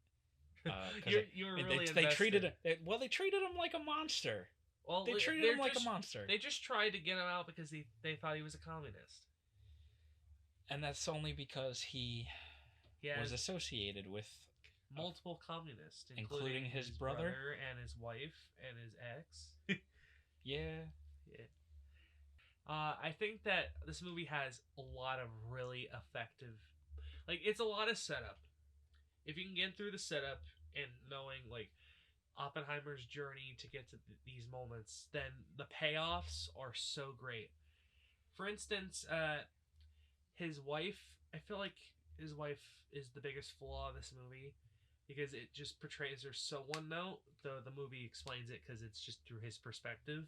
You were really they treated it. Well, they treated him like a monster. Well, they treated him like a monster. They just tried to get him out because they thought he was a communist. And that's only because he was associated with multiple communists, including his brother and his wife and his ex. Yeah. I think that this movie has a lot of really effective, it's a lot of setup. If you can get through the setup and knowing Oppenheimer's journey to get to these moments, then the payoffs are so great. For instance, his wife, I feel like his wife is the biggest flaw of this movie. because it just portrays her so one note. The movie explains it because it's just through his perspective.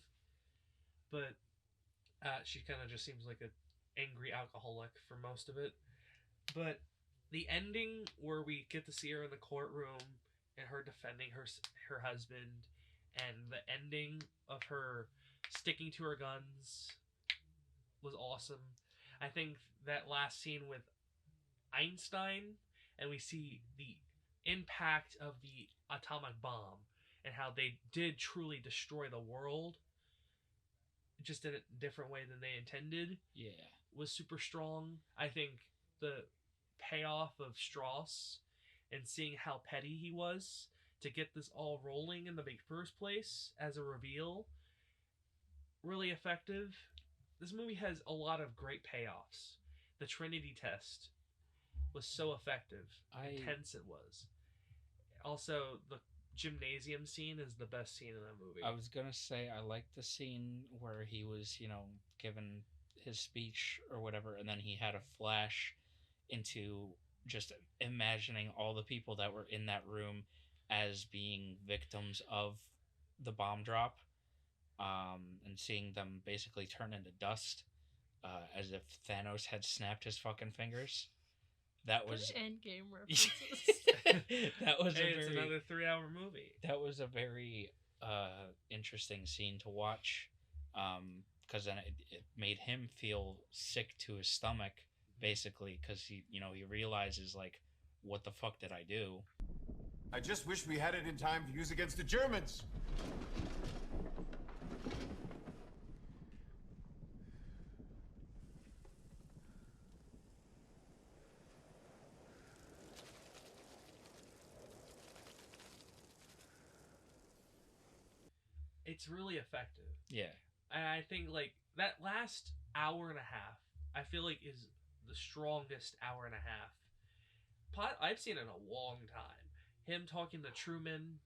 But she kind of just seems like an angry alcoholic for most of it. But the ending where we get to see her in the courtroom and her defending her husband, and the ending of her sticking to her guns was awesome. I think that last scene with Einstein, and we see the impact of the atomic bomb and how they did truly destroy the world, just in a different way than they intended, was super strong. I think the payoff of Strauss and seeing how petty he was to get this all rolling in the first place as a reveal, really effective. This movie has a lot of great payoffs. The Trinity test was so effective, intense it was. Also, the gymnasium scene is the best scene in that movie. I was gonna say I liked the scene where he was, given his speech or whatever, and then he had a flash into just imagining all the people that were in that room as being victims of the bomb drop, and seeing them basically turn into dust, as if Thanos had snapped his fucking fingers. That was Endgame references. That was it's another 3-hour movie. That was a very interesting scene to watch, because then it made him feel sick to his stomach, basically, because he realizes, like, what the fuck did I do? I just wish we had it in time to use against the Germans. It's really effective. Yeah. And I think, like, that last hour and a half, I feel like is the strongest hour and a half I've seen in a long time. Him talking to Truman,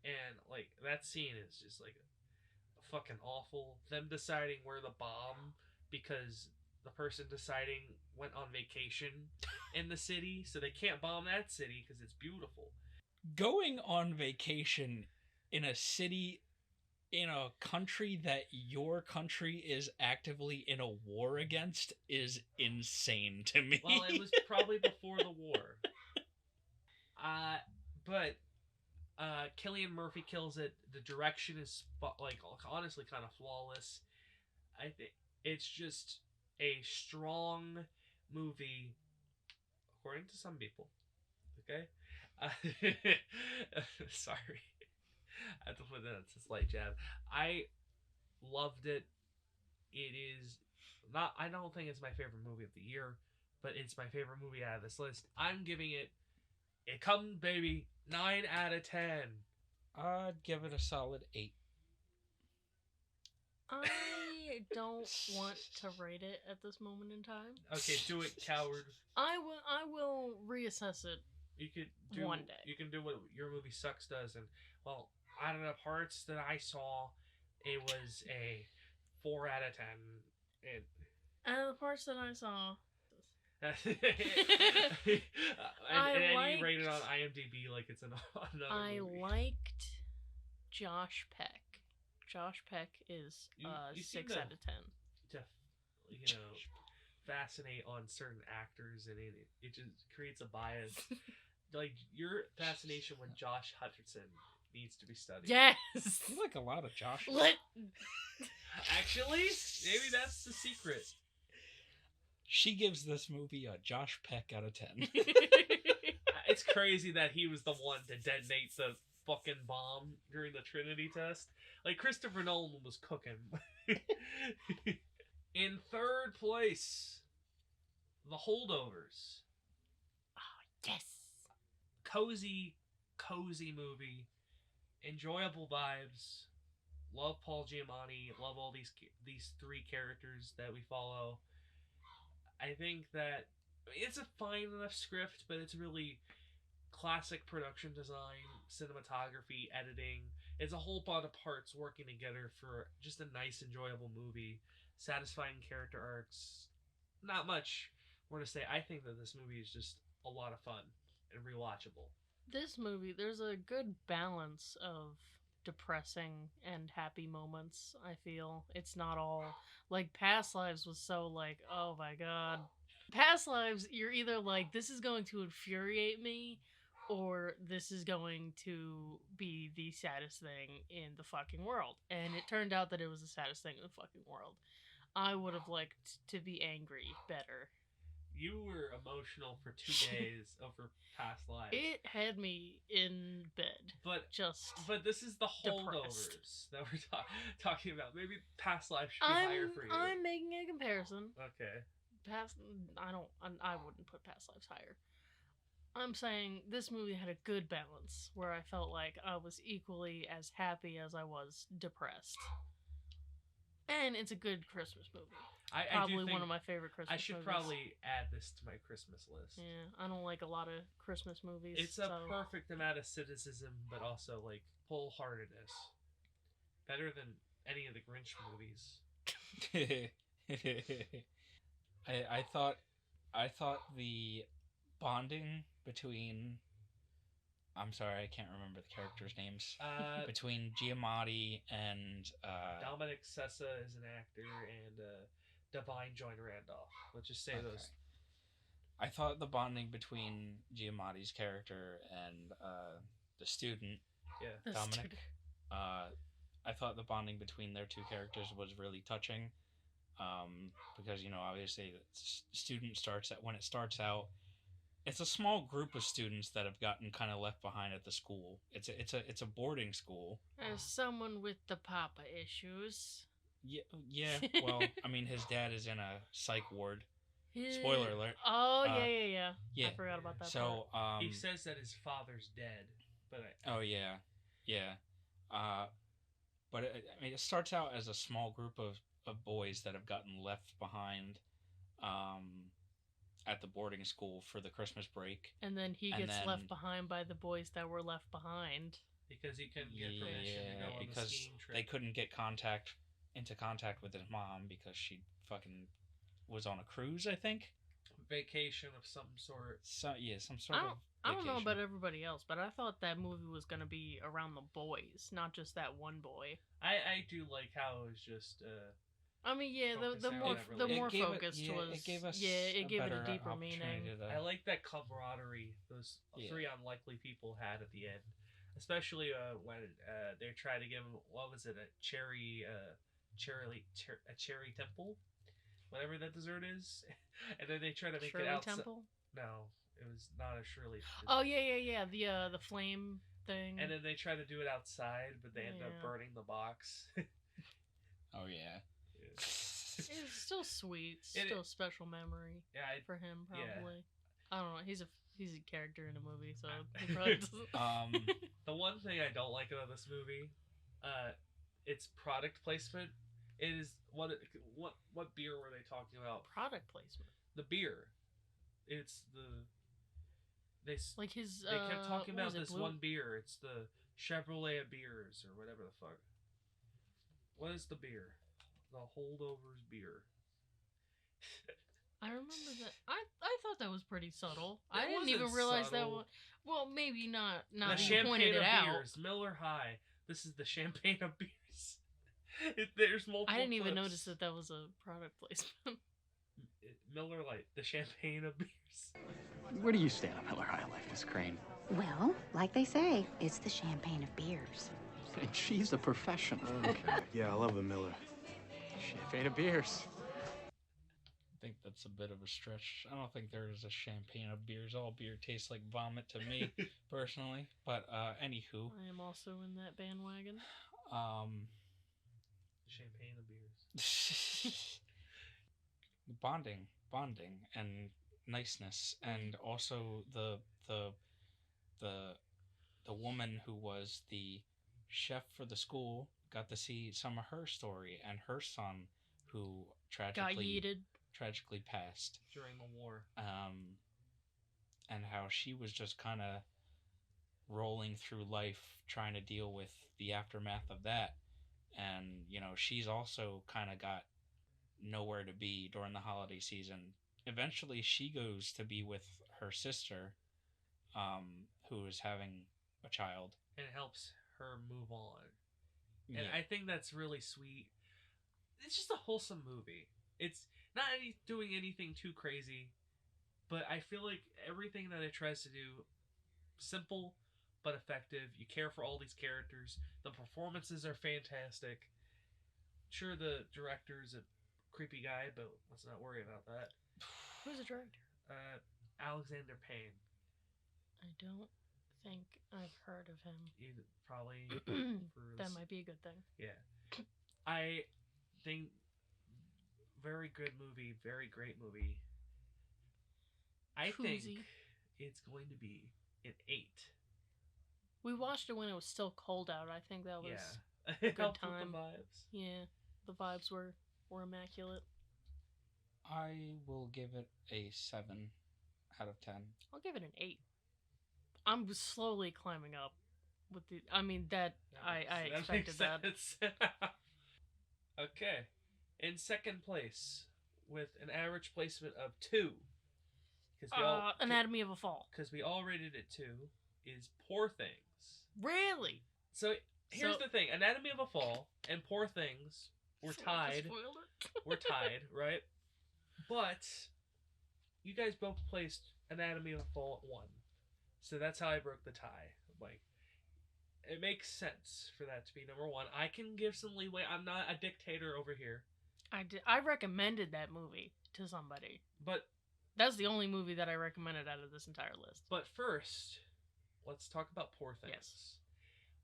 and, like, that scene is just, like, fucking awful. Them deciding where the bomb, because the person deciding went on vacation in the city, so they can't bomb that city because it's beautiful. Going on vacation in a city in a country that your country is actively in a war against is insane to me. Well, it was probably before the war. But Cillian Murphy kills it. The direction is, like, honestly kind of flawless. I think it's just a strong movie, according to some people. Okay? Sorry. I have to put that as a slight jab. I loved it. It is not, I don't think it's my favorite movie of the year, but it's my favorite movie out of this list. I'm giving it come baby 9 out of 10. I'd give it a solid 8. I don't want to rate it at this moment in time. Okay, do it, coward. I will reassess it. You could do one day. You can do what Your Movie Sucks does, and, well, out of the parts that I saw, it was a 4 out of 10. Out of the parts that I saw, and you rate it on IMDb like it's another movie. liked Josh Peck. Josh Peck is you 6 seem out of 10. To fascinate on certain actors, and it just creates a bias. Like, your fascination with Josh Hutcherson needs to be studied. Yes. You like a lot of Josh. Actually, maybe that's the secret. She gives this movie a Josh Peck out of 10. It's crazy that he was the one to detonate the fucking bomb during the Trinity test. Like, Christopher Nolan was cooking. In third place, The Holdovers. Oh, yes. Cozy movie. Enjoyable vibes. Love Paul Giamatti. Love all these 3 characters that we follow. I think that it's a fine enough script, but it's really classic production design, cinematography, editing. It's a whole lot of parts working together for just a nice, enjoyable movie. Satisfying character arcs. Not much more to say. I think that this movie is just a lot of fun and rewatchable. This movie, there's a good balance of depressing and happy moments, I feel. It's not all like Past Lives was so like, oh my god. Past Lives, you're either like, this is going to infuriate me, or this is going to be the saddest thing in the fucking world. And it turned out that it was the saddest thing in the fucking world. I would have liked to be angry better. You were emotional for 2 days over Past Lives. It had me in bed. But this is the holdovers depressed. that we're talking about. Maybe Past Lives should be higher for you. I'm making a comparison. Okay. I wouldn't put Past Lives higher. I'm saying this movie had a good balance where I felt like I was equally as happy as I was depressed. And it's a good Christmas movie. Probably one of my favorite Christmas movies. I should probably add this to my Christmas list. Yeah, I don't like a lot of Christmas movies. It's a perfect amount of cynicism, but also like wholeheartedness. Better than any of the Grinch movies. I thought the bonding between, I'm sorry, I can't remember the characters' names. Between Giamatti and Dominic Sessa is an actor, and Divine Joy Randolph. Let's just say those. I thought the bonding between Giamatti's character and the student, Dominic. I thought the bonding between their two characters was really touching, because obviously the student when it starts out. It's a small group of students that have gotten kind of left behind at the school. It's a boarding school. As someone with the papa issues. Yeah. Well, I mean, his dad is in a psych ward. Spoiler alert. Oh yeah. I forgot about that. So he says that his father's dead, but oh yeah. But it starts out as a small group of boys that have gotten left behind. At the boarding school for the Christmas break. And then he gets left behind by the boys that were left behind. Because he couldn't get permission to go on the skiing trip. They couldn't get into contact with his mom because she fucking was on a cruise, I think. Vacation of some sort. Some sort of I don't know about everybody else, but I thought that movie was going to be around the boys, not just that one boy. I do like how it was just... I mean, yeah, the more focused was. It gave us it gave it a deeper meaning. I like that camaraderie those 3 unlikely people had at the end, especially when they tried to give him, what was it, a cherry temple, whatever that dessert is, and then they try to make Shirley it outside. Temple? No, it was not a Shirley. Oh yeah, the flame thing. And then they try to do it outside, but they end up burning the box. Oh yeah. It's still sweet. Still a special memory for him, probably. Yeah. I don't know. He's a character in a movie, so he probably doesn't. The one thing I don't like about this movie, it's product placement. It is what beer were they talking about? Product placement. The beer. It's they kept talking about this one beer. It's the Chevrolet beers or whatever the fuck. What is the beer? The holdovers beer. I remember that. I thought that was pretty subtle. I didn't even realize that one. Well, maybe not. Not you pointed it out. Beers, Miller High. This is the champagne of beers. There's multiple. I didn't even clips. notice that was a product placement. Miller Lite, the champagne of beers. Where do you stand on Miller High Life, Miss Crane? Well, like they say, it's the champagne of beers. And she's a professional. Okay. Yeah, I love a Miller. Champagne of beers. I think that's a bit of a stretch. I don't think there is a champagne of beers. All beer tastes like vomit to me, personally. But anywho, I am also in that bandwagon. Champagne of beers. bonding, and niceness, and also the woman who was the chef for the school got to see some of her story, and her son who tragically passed during the war, and how she was just kind of rolling through life trying to deal with the aftermath of that, and she's also kind of got nowhere to be during the holiday season. Eventually she goes to be with her sister, who is having a child. And it helps her move on. Yeah. And I think that's really sweet. It's just a wholesome movie. It's not doing anything too crazy, but I feel like everything that it tries to do, simple but effective. You care for all these characters. The performances are fantastic. Sure, the director's a creepy guy, but let's not worry about that. Who's the director? Alexander Payne. I don't think I've heard of him. Probably. That might be a good thing. Yeah. I think very good movie, very great movie. I think it's going to be an 8. We watched it when it was still cold out. I think that was a good helped time. with the vibes. Yeah, the vibes were immaculate. I will give it a 7 out of 10. I'll give it an 8. I'm slowly climbing up with the. I mean that I expected that. Okay, in second place with an average placement of 2. Anatomy of a Fall. Because we all rated it 2. Is Poor Things. Really? So here's the thing: Anatomy of a Fall and Poor Things were tied. We're tied, right? But you guys both placed Anatomy of a Fall at 1, so that's how I broke the tie. Like, it makes sense for that to be number 1. I can give some leeway. I'm not a dictator over here. I recommended that movie to somebody, but that's the only movie that I recommended out of this entire list. But first, let's talk about Poor Things. Yes.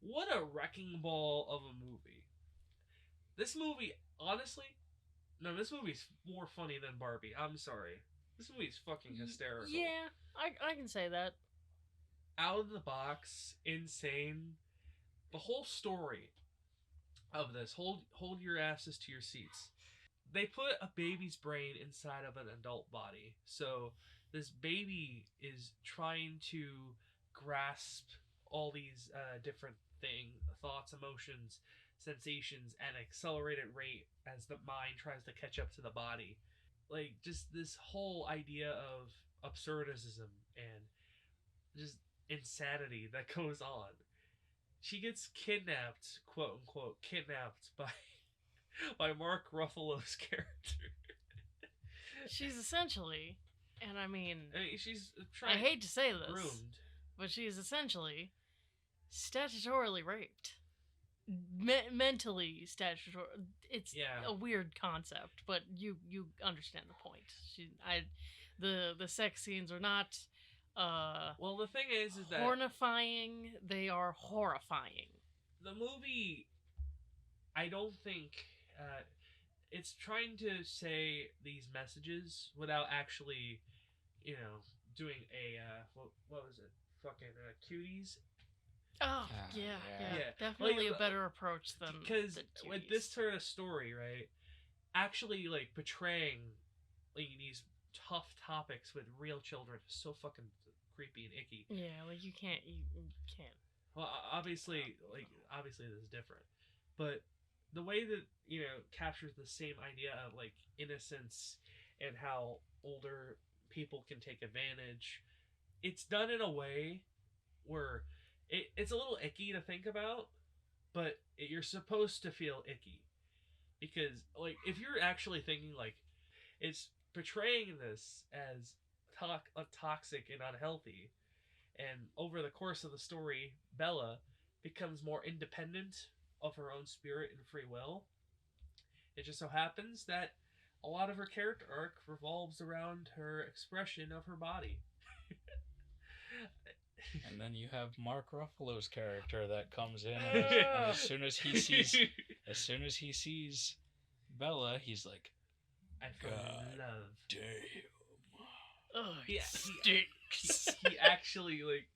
What a wrecking ball of a movie. This movie, honestly, no, this movie's more funny than Barbie. I'm sorry. This movie's fucking hysterical. Yeah, I can say that. Out of the box, insane. The whole story of this, hold your asses to your seats. They put a baby's brain inside of an adult body. So this baby is trying to grasp all these different things, thoughts, emotions, sensations at an accelerated rate as the mind tries to catch up to the body. Like, just this whole idea of absurdism and just insanity that goes on. She gets kidnapped, quote unquote, kidnapped by Mark Ruffalo's character. She's essentially, and I mean she's trying. I hate to say this, groomed, but she is essentially statutorily raped. Mentally statutory. It's a weird concept, but you understand the point. The sex scenes are not. Well, the thing is that horrifying. They are horrifying. The movie, I don't think it's trying to say these messages without actually, doing a what was it? Fucking cuties. Oh yeah. Definitely like, a better approach than because with this sort of story, right? Actually, like portraying like these tough topics with real children is so fucking creepy and icky. Yeah, like you can't. Well, obviously this is different, but the way that captures the same idea of like innocence and how older people can take advantage. It's done in a way where it's a little icky to think about, but you're supposed to feel icky because like if you're actually thinking like it's portraying this as toxic and unhealthy, and over the course of the story, Bella becomes more independent of her own spirit and free will. It just so happens that a lot of her character arc revolves around her expression of her body. And then you have Mark Ruffalo's character that comes in, and as soon as he sees Bella, he's like, I fell in love. Damn. Oh, he stinks. He actually like.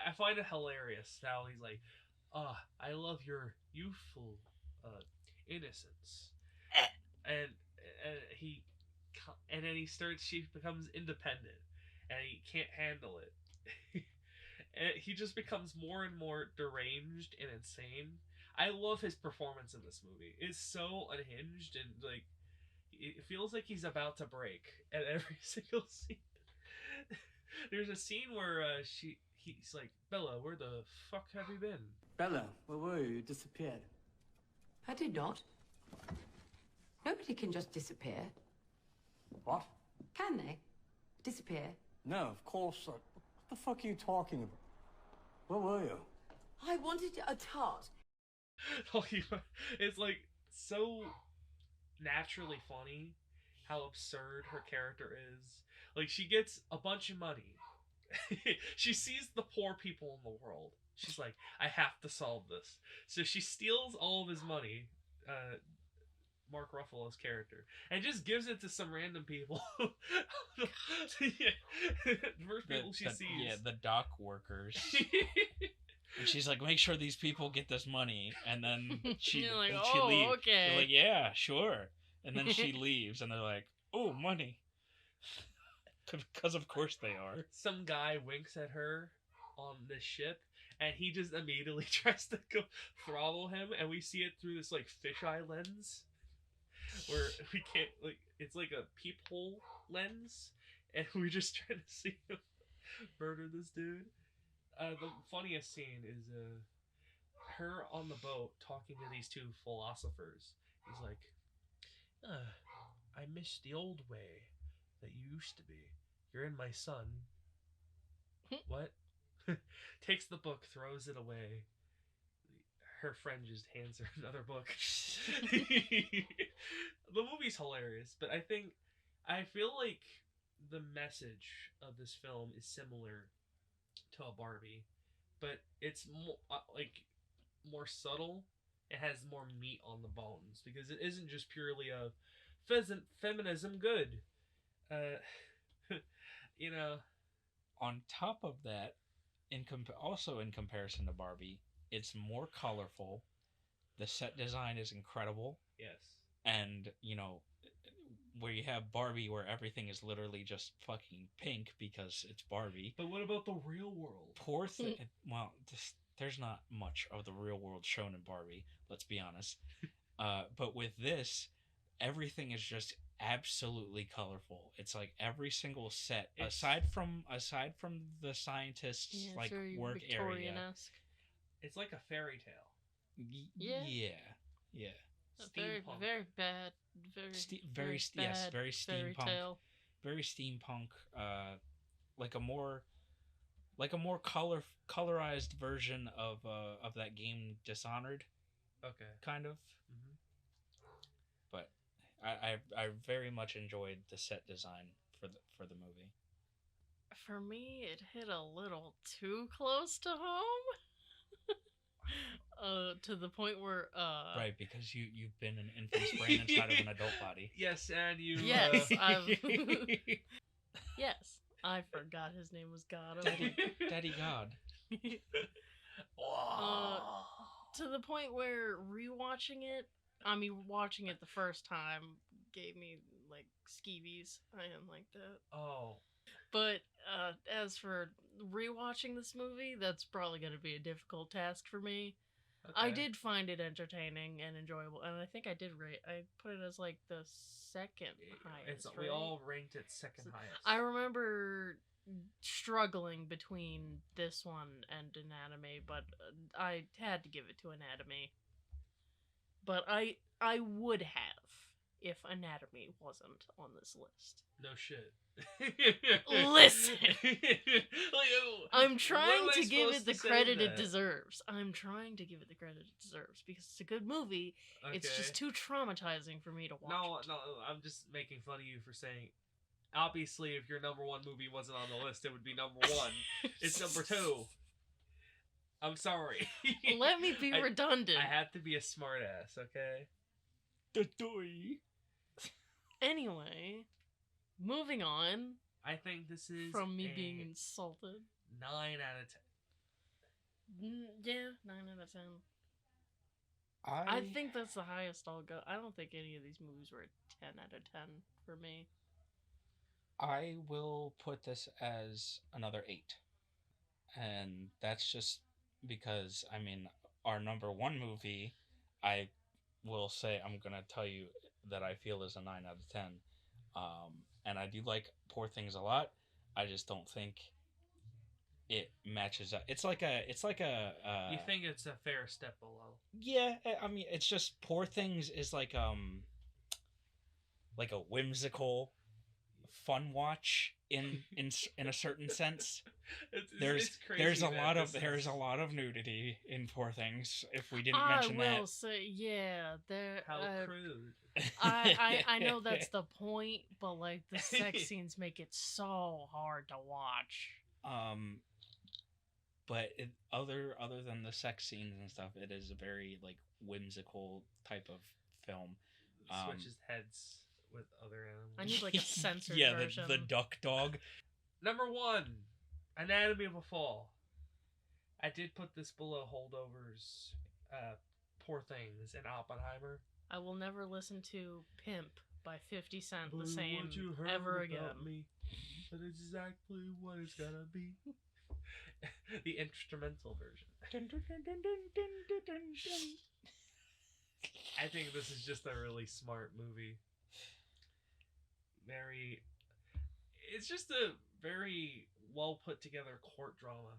I find it hilarious how he's like, I love your youthful innocence, and then she becomes independent, and he can't handle it. And he just becomes more and more deranged and insane. I love his performance in this movie. It's so unhinged and like it feels like he's about to break at every single scene. There's a scene where he's like, Bella, where the fuck have you been? Bella, where were you? You disappeared. I did not. Nobody can just disappear. What? Can they? Disappear? No, of course not. What the fuck are you talking about? Where were you? I wanted a tart. It's like so naturally funny how absurd her character is. Like, she gets a bunch of money. She sees the poor people in the world. She's like, I have to solve this. So she steals all of his money, Mark Ruffalo's character, and just gives it to some random people. First people she sees. Yeah, the dock workers. And she's like, make sure these people get this money. And then she leaves. Okay. They're like, yeah, sure. And then she leaves, and they're like, oh, money. Because of course they are. Some guy winks at her on this ship, and he just immediately tries to go throttle him, and we see it through this like fisheye lens, where we can't it's like a peephole lens, and we're just trying to see him murder this dude. The funniest scene is her on the boat talking to these two philosophers. He's like, I miss the old way that you used to be. You're in my son. What? Takes the book, throws it away. Her friend just hands her another book. The movie's hilarious, but I feel like the message of this film is similar to a Barbie, but it's more subtle. It has more meat on the bones because it isn't just purely a feminism good. You know. On top of that, also in comparison to Barbie, it's more colorful. The set design is incredible. Yes. And, where you have Barbie where everything is literally just fucking pink because it's Barbie. But what about the real world? Poor thing. Well, there's not much of the real world shown in Barbie, let's be honest. But with this, everything is just absolutely colorful. It's like every single set, aside from the scientists' work area. It's like a fairy tale. Yeah. Steampunk. Very bad. Very steampunk. Tale. Very steampunk. Like a more colorized version of that game Dishonored. Okay. Kind of. Mm-hmm. But I very much enjoyed the set design for the movie. For me, it hit a little too close to home. To the point where right, because you've been an infant's brain inside of an adult body. Yes, and you yes, yes, I forgot his name was God. Daddy God. To the point where watching it the first time gave me like skeevies. I didn't like that. Oh. But as for rewatching this movie, that's probably going to be a difficult task for me. Okay. I did find it entertaining and enjoyable, and I think I did rate. I put it as like the second highest. We all ranked it second highest. I remember struggling between this one and Anatomy, but I had to give it to Anatomy. But I would have if Anatomy wasn't on this list. No shit. Listen, I'm trying to give it the credit it deserves. Because it's a good movie. Okay. It's just too traumatizing for me to watch. No, I'm just making fun of you for saying. Obviously, if your number one movie wasn't on the list, it would be number one. It's number two. I'm sorry. Let me be redundant. I have to be a smartass, okay? Anyway, moving on. I think this is from me being insulted. 9 out of 10. Yeah, 9 out of 10. I think that's the highest I'll go. I don't think any of these movies were a 10 out of 10 for me. I will put this as another 8. And that's just because, our number one movie, I will say, I'm going to tell you that I feel is a 9 out of 10. And I do like Poor Things a lot. I just don't think it matches up. It's like a You think it's a fair step below? Yeah, I mean, it's just Poor Things is like a whimsical fun watch in a certain sense. It's crazy. There's a lot of nudity in Poor Things. If we didn't mention that, I will say, yeah, there. How crude. I know that's the point, but like the sex scenes make it so hard to watch. But other than the sex scenes and stuff, it is a very like whimsical type of film. Switches heads with other animals. I need like a censored version. the duck dog. Number 1, Anatomy of a Fall. I did put this below Holdovers, Poor Things, and Oppenheimer. I will never listen to Pimp by 50 Cent the same ever again. Me, but it's exactly what it's gonna be. The instrumental version. I think this is just a really smart movie. It's just a very well put together court drama.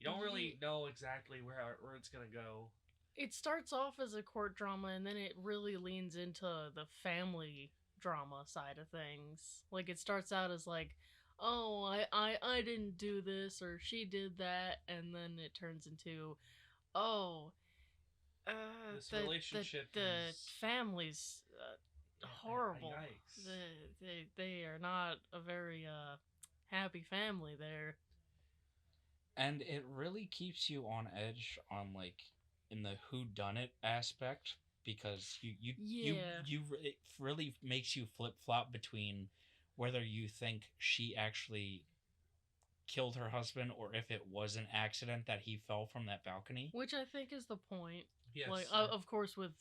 You don't really know exactly where it's gonna go. It starts off as a court drama, and then it really leans into the family drama side of things. Like, it starts out as like, oh, I didn't do this, or she did that, and then it turns into, oh, this relationship the is... family's horrible. Yikes. They are not a very happy family there. And it really keeps you on edge on like in the whodunit aspect, because it really makes you flip-flop between whether you think she actually killed her husband or if it was an accident that he fell from that balcony. Which I think is the point. Yes. Like, of course, with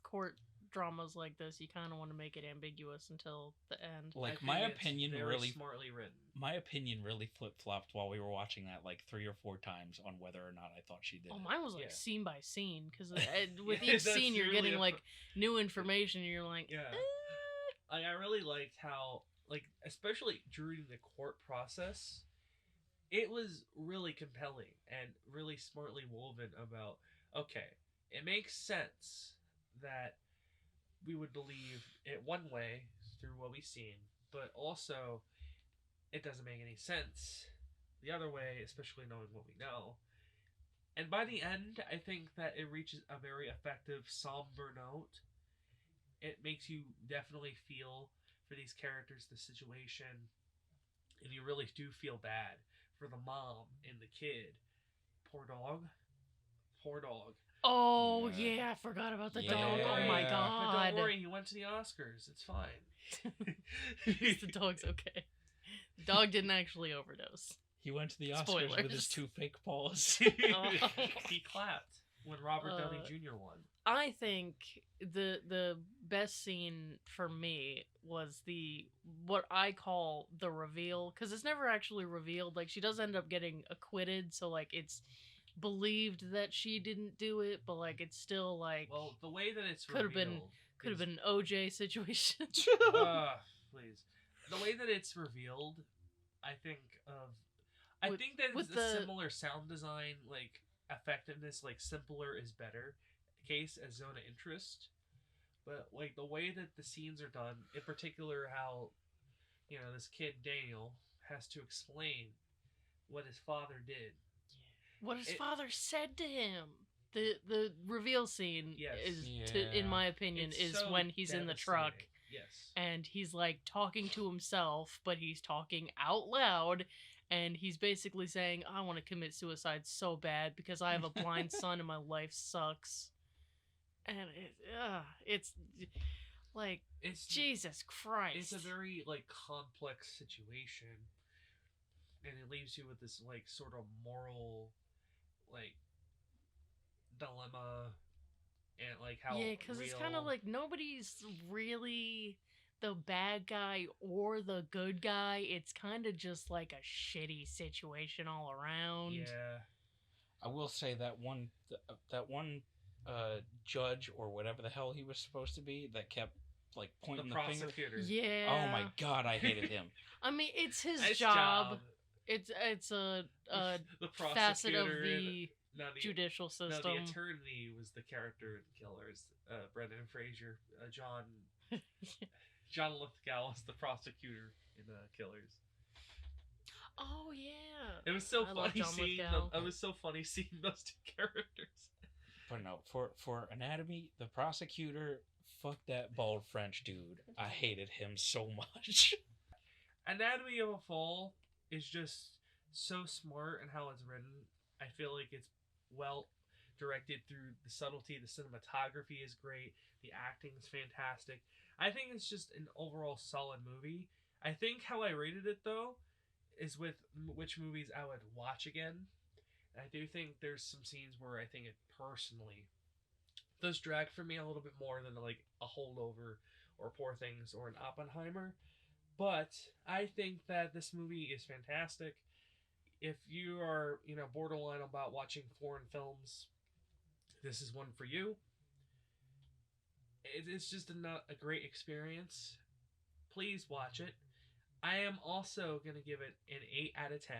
court dramas like this, you kind of want to make it ambiguous until the end. Like, my opinion really smartly written. My opinion really flip-flopped while we were watching that like 3 or 4 times on whether or not I thought she did. Oh, mine was like scene by scene, because with each scene you're getting like new information, and you're like, Like, I really liked how, like, especially during the court process, it was really compelling and really smartly woven about, okay, it makes sense that we would believe it one way through what we've seen, but also it doesn't make any sense the other way, especially knowing what we know. And by the end, I think that it reaches a very effective, somber note. It makes you definitely feel for these characters, the situation, and you really do feel bad for the mom and the kid. Poor dog. Oh, yeah, I forgot about the dog. Oh, my God. But don't worry, he went to the Oscars. It's fine. The dog's okay. The dog didn't actually overdose. He went to the Oscars Spoilers. with his 2 fake paws. He clapped when Robert Downey Jr. won. I think the best scene for me was what I call the reveal, because it's never actually revealed. Like, she does end up getting acquitted, so like it's believed that she didn't do it, but like it's still like, well, the way that it's could have been an OJ situation. Please, the way that it's revealed, I think that it's a similar sound design, like effectiveness, like simpler is better case as Zone of Interest, but like the way that the scenes are done, in particular how, you know, this kid Daniel has to explain what his father did. What his father said to him. The reveal scene in my opinion, is so when he's in the truck. Yes. And he's like talking to himself, but he's talking out loud, and he's basically saying, I want to commit suicide so bad because I have a blind son and my life sucks. And it's like, Jesus Christ. It's a very like complex situation, and it leaves you with this like sort of moral like dilemma, and like how because it's kind of like nobody's really the bad guy or the good guy. It's kind of just like a shitty situation all around. Yeah, I will say that one judge or whatever the hell he was supposed to be that kept like pointing the finger. Prosecutor. Yeah. Oh my God, I hated him. I mean, it's his job. It's a the facet of prosecutor the no, judicial No, the system. attorney was the character in Killers. Brendan Fraser. John Lithgow was the prosecutor in Killers. Oh yeah. It was so I love funny John seeing Lithgow. them. It was so funny seeing those two characters. But no, for Anatomy, the prosecutor, fuck that bald French dude. I hated him so much. Anatomy of a Fall is just so smart in how it's written. I feel like it's well directed through the subtlety. The cinematography is great. The acting is fantastic. I think it's just an overall solid movie. I think how I rated it, though, is with which movies I would watch again. I do think there's some scenes where I think it personally does drag for me a little bit more than like a Holdover or Poor Things or an Oppenheimer. But I think that this movie is fantastic. If you are, borderline about watching foreign films, this is one for you. It's just a great experience. Please watch it. I am also going to give it an 8 out of 10.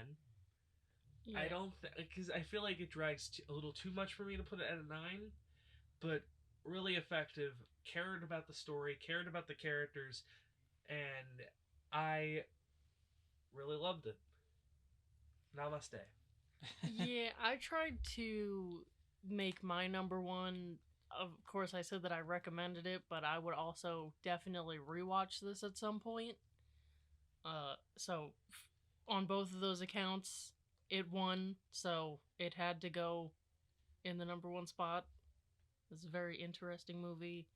Yeah. I don't because I feel like it drags a little too much for me to put it at a 9, but really effective. Cared about the story, cared about the characters, and I really loved it. Namaste. Yeah, I tried to make my number one. Of course, I said that I recommended it, but I would also definitely rewatch this at some point. So on both of those accounts, it won, so it had to go in the number one spot. It's a very interesting movie.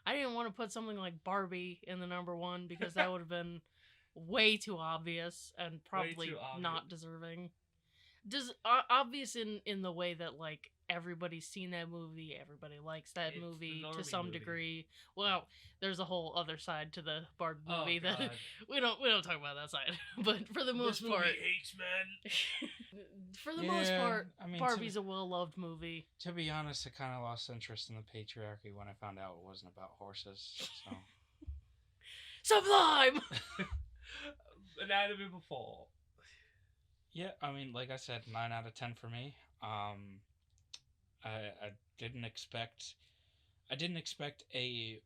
I didn't want to put something like Barbie in the number one because that would have been way too obvious and probably not deserving. Obvious in the way that like everybody's seen that movie, everybody likes that movie to some degree. Well, there's a whole other side to the Barbie movie that we don't talk about that side. But for the most part, hates men. For the most part, Barbie's a well-loved movie. To be honest, I kind of lost interest in the patriarchy when I found out it wasn't about horses. So Sublime. Anatomy of a Fall. Yeah, like I said, 9 out of 10 for me. I didn't expect a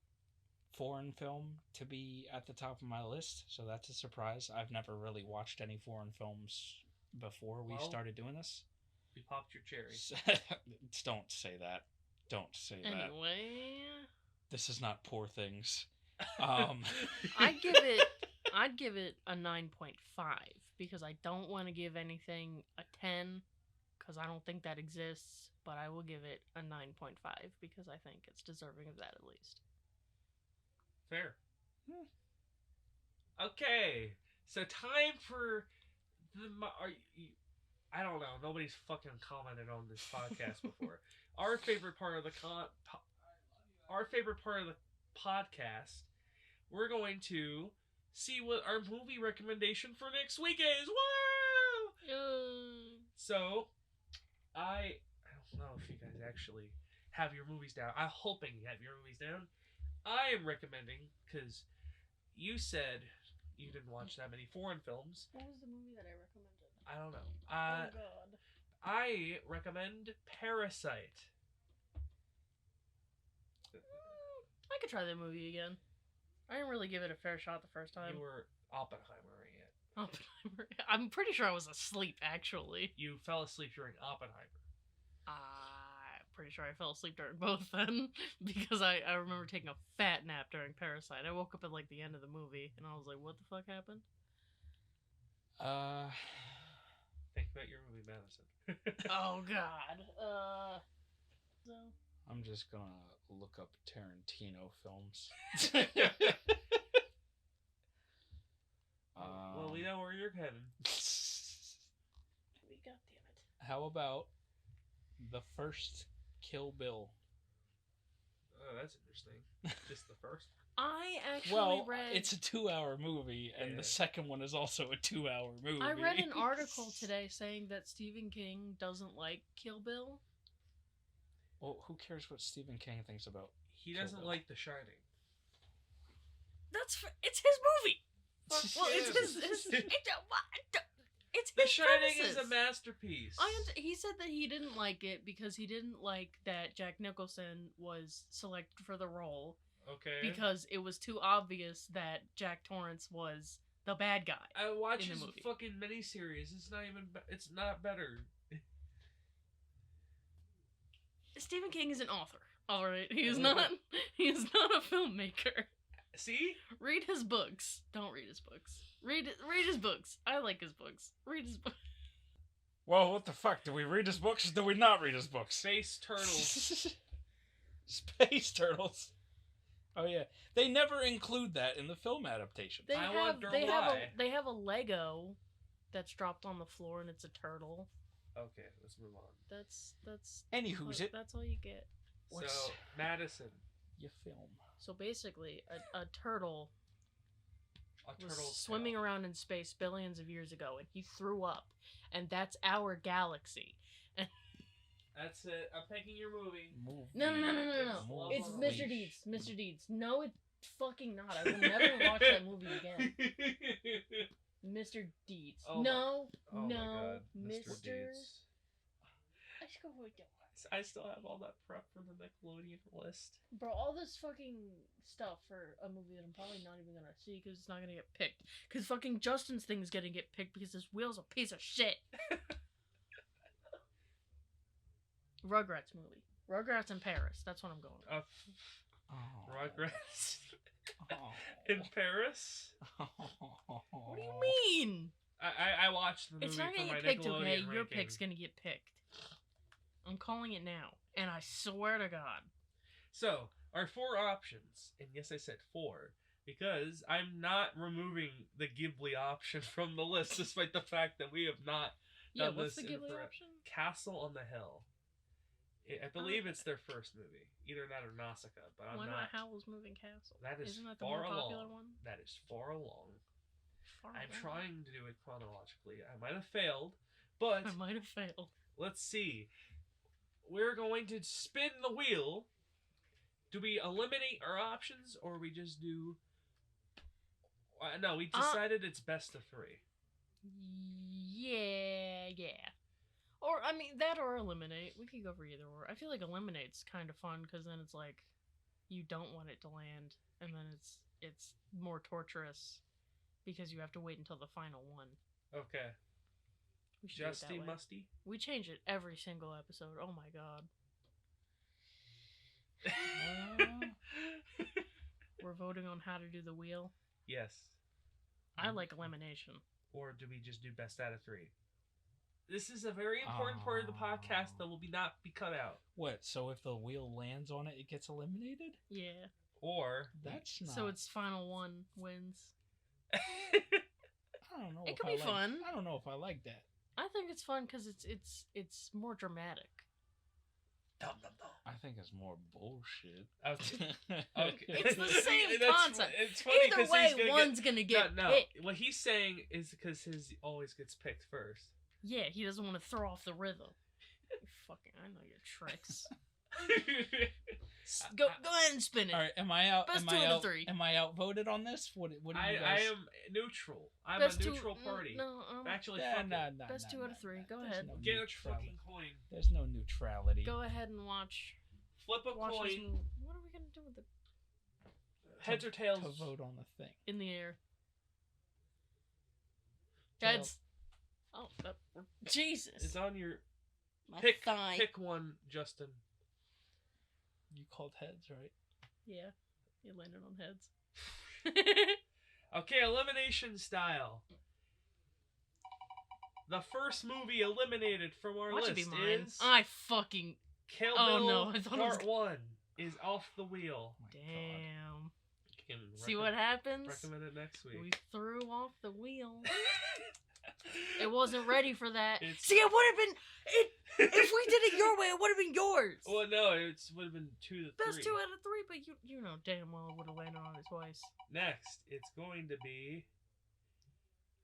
foreign film to be at the top of my list, so that's a surprise. I've never really watched any foreign films before we started doing this. You popped your cherry. Don't say that. Don't say that. Anyway, this is not Poor Things. I'd give it a 9.5 because I don't want to give anything a 10 because I don't think that exists, but I will give it a 9.5 because I think it's deserving of that at least. Fair. Okay, so time for I don't know. Nobody's fucking commented on this podcast before. Our favorite part of the podcast. We're going to see what our movie recommendation for next week is. Woo! So, I don't know if you guys actually have your movies down. I'm hoping you have your movies down. I am recommending, because you said you didn't watch that many foreign films. What was the movie that I recommended? I don't know. Oh, God. I recommend Parasite. I could try that movie again. I didn't really give it a fair shot the first time. You were Oppenheimer-ing it. Oppenheimer. I'm pretty sure I was asleep, actually. You fell asleep during Oppenheimer. I'm pretty sure I fell asleep during both then, because I remember taking a fat nap during Parasite. I woke up at like the end of the movie, and I was like, what the fuck happened? Think about your movie, Madison. Oh, God. So... I'm just gonna look up Tarantino films. Well, we know where you're headed. God damn it. How about the first Kill Bill? Oh, that's interesting. Just the first? I actually read... it's a 2-hour movie, and the second one is also a 2-hour movie. I read an article today saying that Stephen King doesn't like Kill Bill. Well, who cares what Stephen King thinks about? He doesn't like The Shining. It's his movie. Well, it's his It's The his Shining is premises. a masterpiece. He said that he didn't like it because he didn't like that Jack Nicholson was selected for the role. Okay. Because it was too obvious that Jack Torrance was the bad guy. I watch in the his movie. fucking miniseries. It's not even. It's not better. Stephen King is an author. All right, he is not. He is not a filmmaker. See? Read his books. Don't read his books. Read his books. I like his books. Read his books. Well, what the fuck? Do we read his books or do we not read his books? Space Turtles. Space Turtles. Oh yeah, they never include that in the film adaptation. They I have wonder they why. have a Lego that's dropped on the floor and it's a turtle. Okay, let's move on. That's Anywho's it? That's all you get. So Madison, You film. So basically, a turtle a was turtle's swimming tail. around in space billions of years ago, and he threw up, and that's our galaxy. That's it. I'm picking your movie. No. It's Mr. Deeds. Mr. Deeds. No, it's fucking not. I will never watch that movie again. Mr. Deeds. Oh no, my God, Mr. Deeds. Let's go with that. I still have all that prep from the Nickelodeon list. Bro, all this fucking stuff for a movie that I'm probably not even gonna see because it's not gonna get picked. Because fucking Justin's thing is gonna get picked because his wheel's a piece of shit. Rugrats movie. Rugrats in Paris. That's what I'm going with. Rugrats in Paris. What do you mean? I watched the movie It's not for gonna my get picked, Nickelodeon okay? Your ranking. pick's gonna get picked. I'm calling it now, and I swear to God. So, our 4 options, and yes, I said 4, because I'm not removing the Ghibli option from the list, despite the fact that we have not Yeah, done what's this the in Ghibli forever. option? Castle on the Hill. I believe it's their first movie. Either that or Nausicaa, but I'm Why not. not Howl's Moving Castle? That is Isn't that the far more popular along. one? That is far along. Far I'm along. trying to do it chronologically. I might have failed, but I might have failed. let's see. We're going to spin the wheel. Do we eliminate our options, or we just do... no, we decided it's best of 3. Yeah. Or, I mean, that or eliminate. We could go for either or. I feel like eliminate's kind of fun, because then it's like, you don't want it to land, and then it's more torturous, because you have to wait until the final one. Okay. We should do it that Justy way. Musty? We change it every single episode. Oh my god. We're voting on how to do the wheel. Yes. I like elimination. Or do we just do best out of 3? This is a very important part of the podcast that will not be cut out. What? So if the wheel lands on it, it gets eliminated? Yeah. Or That's not. So it's final one wins. I don't know. It if could I be like, fun. I don't know if I like that. I think it's fun because it's more dramatic. I think it's more bullshit. Okay. It's the same That's- concept. It's funny Either 'cause way, he's gonna one's gonna get no. picked. What he's saying is because his always gets picked first. Yeah, he doesn't want to throw off the rhythm. I know your tricks. Go ahead and spin it. All right, am I out? Best am 2 I out out? of 3. Am I outvoted on this? What do you I guys? am neutral. I'm Best a 2 neutral party. No, Actually, Nah, fuck nah, it. nah, Best nah, 2 out nah, of 3. nah. Go There's ahead. no Get a neutrality. fucking coin. There's no neutrality. Go ahead and watch. Flip a Watch this coin. movie. What are we gonna do with it? Heads or tails? To vote on the thing. In the air. Tails. Heads. Oh, Jesus. It's on your My pick. thigh. Pick one, Justin. You called heads, right? Yeah, you landed on heads. Okay, elimination style. The first movie eliminated from our Watch list it be mine. is I fucking. Kill Oh, Bill no, I thought it was- Part 1 is off the wheel. Oh my Damn. Can See what happens? Recommend it next week. We threw off the wheel. It wasn't ready for that. It's- See, it would have been. If we did it your way, it would have been yours. Well, no, it would have been 2 to 3. Best 2 out of 3, but you know damn well it would have landed on it twice. Next, it's going to be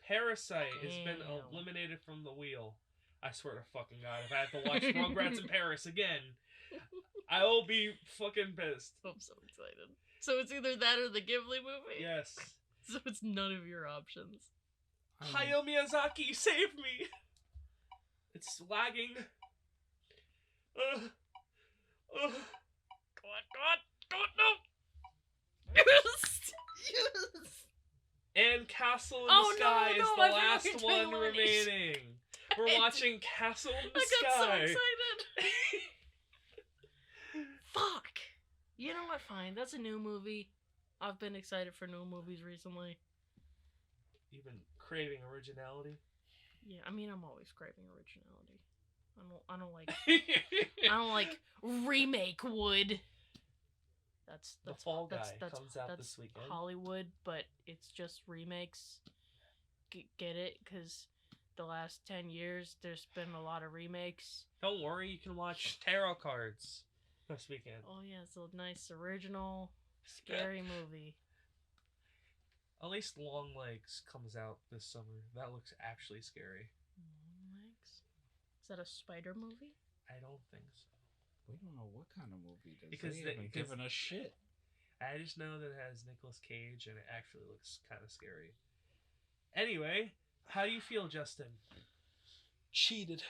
Parasite. It's been Damn. eliminated from the wheel. I swear to fucking God, if I have to watch Rugrats in Paris again, I will be fucking pissed. I'm so excited. So it's either that or the Ghibli movie? Yes. So it's none of your options. Hayao Miyazaki, save me! It's lagging. God, no! Yes! And Castle in Oh, the Sky no, is I the forgot last you're doing one Nominees. remaining. We're watching Castle in the I got so Sky. excited. Fuck. You know what? Fine. That's a new movie. I've been excited for new movies recently. You've been craving originality. Yeah, I mean, I'm always craving originality. I don't like remake wood. That's The Fall Guy that's comes out this weekend. Hollywood, but it's just remakes. Get it? Because the last 10 years, there's been a lot of remakes. Don't worry, you can watch Tarot Cards this weekend. Oh yeah, it's a nice original, scary movie. At least Long Legs comes out this summer. That looks actually scary. Long Legs? Is that a spider movie? I don't think so. We don't know what kind of movie it is. Because they haven't given us shit. I just know that it has Nicolas Cage and it actually looks kind of scary. Anyway, how do you feel, Justin? Cheated.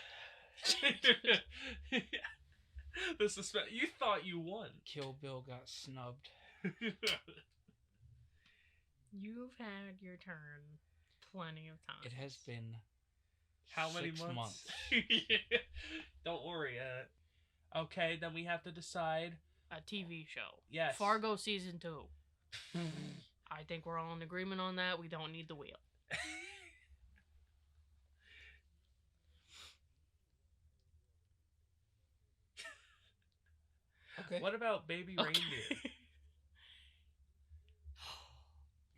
The suspense. You thought you won. Kill Bill got snubbed. You've had your turn plenty of times. It has been how many 6 months? Don't worry. Okay, then we have to decide. A TV show. Yes. Fargo season 2. I think we're all in agreement on that. We don't need the wheel. Okay. What about Baby Reindeer?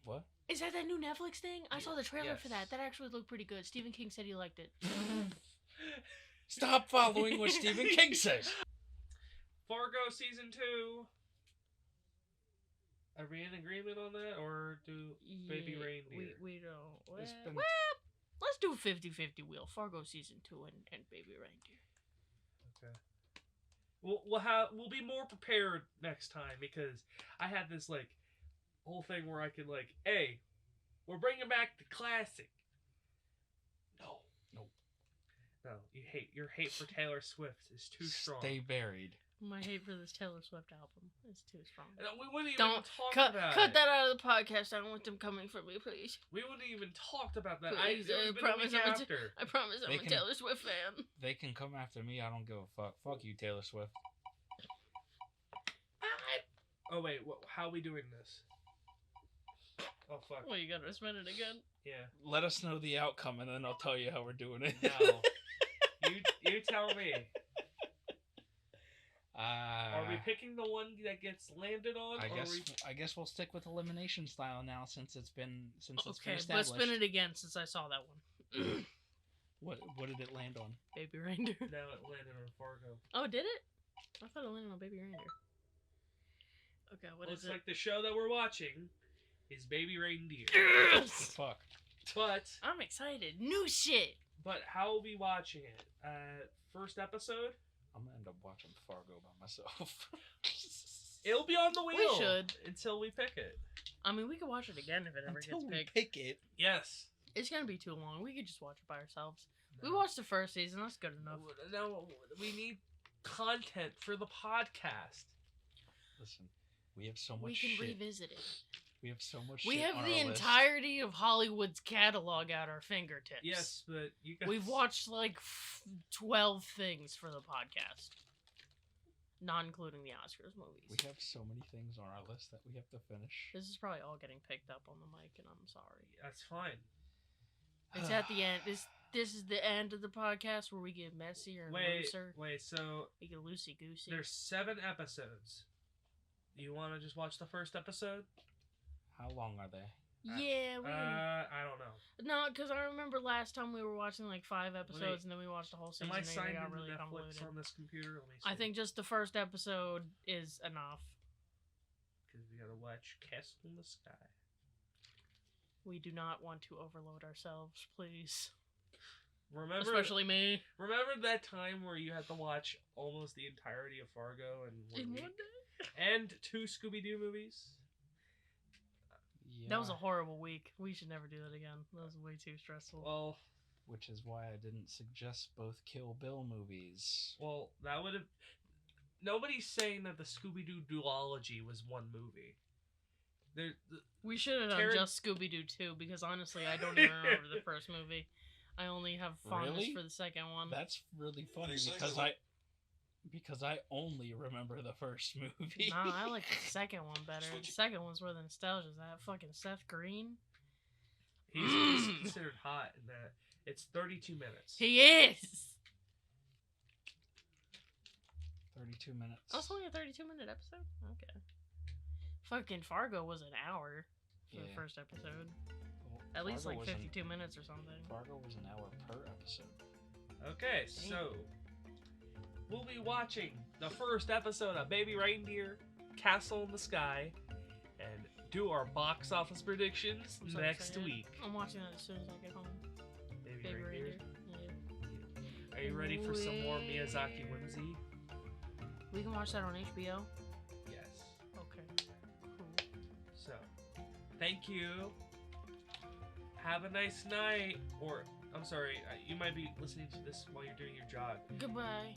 What? Is that new Netflix thing? I saw the trailer for that. That actually looked pretty good. Stephen King said he liked it. Stop following what Stephen King says. Fargo season 2. Are we in agreement on that, or do Baby Reindeer? We don't. Been... Well, let's do 50-50 wheel. Fargo season 2 and Baby Reindeer. Okay. We'll be more prepared next time, because I had this whole thing where I could hey, we're bringing back the classic. No. Your hate for Taylor Swift is too strong. Stay buried. My hate for this Taylor Swift album is too strong. We wouldn't even talk about cut it. that out of the podcast. I don't want them coming for me, please. We wouldn't even talked about that. Please, I promise I'm a Taylor Swift fan. They can come after me. I don't give a fuck. Fuck you, Taylor Swift. Oh wait, how are we doing this? Oh fuck. Well, you gotta spin it again. Yeah. Let us know the outcome, and then I'll tell you how we're doing it. No. You tell me. Are we picking the one that gets landed on? I guess we'll stick with elimination style now, since it's been okay, established. Let's spin it again since I saw that one. What did it land on? Baby Reindeer. No, it landed on Fargo. Oh, did it? I thought it landed on Baby Reindeer. Okay, what is it? Looks like the show that we're watching is Baby Reindeer. Yes! Fuck. But I'm excited. New shit. But how will we be watching it? First episode? I'm gonna end up watching Fargo by myself. It'll be on the wheel. We should. Until we pick it. I mean, we could watch it again if it ever Until gets we picked. pick it. Yes. It's gonna be too long. We could just watch it by ourselves. No. We watched the first season. That's good enough. No, we need content for the podcast. Listen, we have so much We can shit. revisit it. We have so much We shit have on the our list. entirety of Hollywood's catalog at our fingertips. Yes, but you guys... We've watched 12 things for the podcast. Not including the Oscars movies. We have so many things on our list that we have to finish. This is probably all getting picked up on the mic, and I'm sorry. That's fine. It's at the end. This is the end of the podcast where we get messier and looser. Wait, so... We get loosey-goosey. There's 7 episodes. Do you want to just watch the first episode? How long are they? Yeah, we I don't know. No, because I remember last time we were watching 5 episodes, and then we watched the whole season. Am I and it signed got into really Netflix convoluted. on this computer? Let me see. I think just the first episode is enough. Because we gotta watch Castle in the Sky. We do not want to overload ourselves, please. Remember, especially me. Remember that time where you had to watch almost the entirety of Fargo in one day? And 2 Scooby-Doo movies? Yeah. That was a horrible week. We should never do that again. That was way too stressful. Well, which is why I didn't suggest both Kill Bill movies. well, that would have. Nobody's saying that the Scooby-Doo duology was one movie. We should have done just Scooby-Doo 2, because honestly, I don't even remember the first movie. I only have fondness for the second one. That's really funny because I only remember the first movie. Nah, I like the second one better. The second one's where the nostalgia's at. Fucking Seth Green. He's considered hot in that. It's 32 minutes. He is! 32 minutes. Oh, it's only a 32-minute episode? Okay. Fucking Fargo was an hour for the first episode. Well, At least Fargo like was 52 minutes or something. Fargo was an hour per episode. Okay, so we'll be watching the first episode of Baby Reindeer, Castle in the Sky, and do our box office predictions I'm so next excited. week. I'm watching that as soon as I get home. Baby Reindeer. Reindeer. Yeah. Are you ready for some more Miyazaki whimsy? We can watch that on HBO? Yes. Okay. Cool. So, thank you. Have a nice night. Or, I'm sorry, you might be listening to this while you're doing your jog. Goodbye.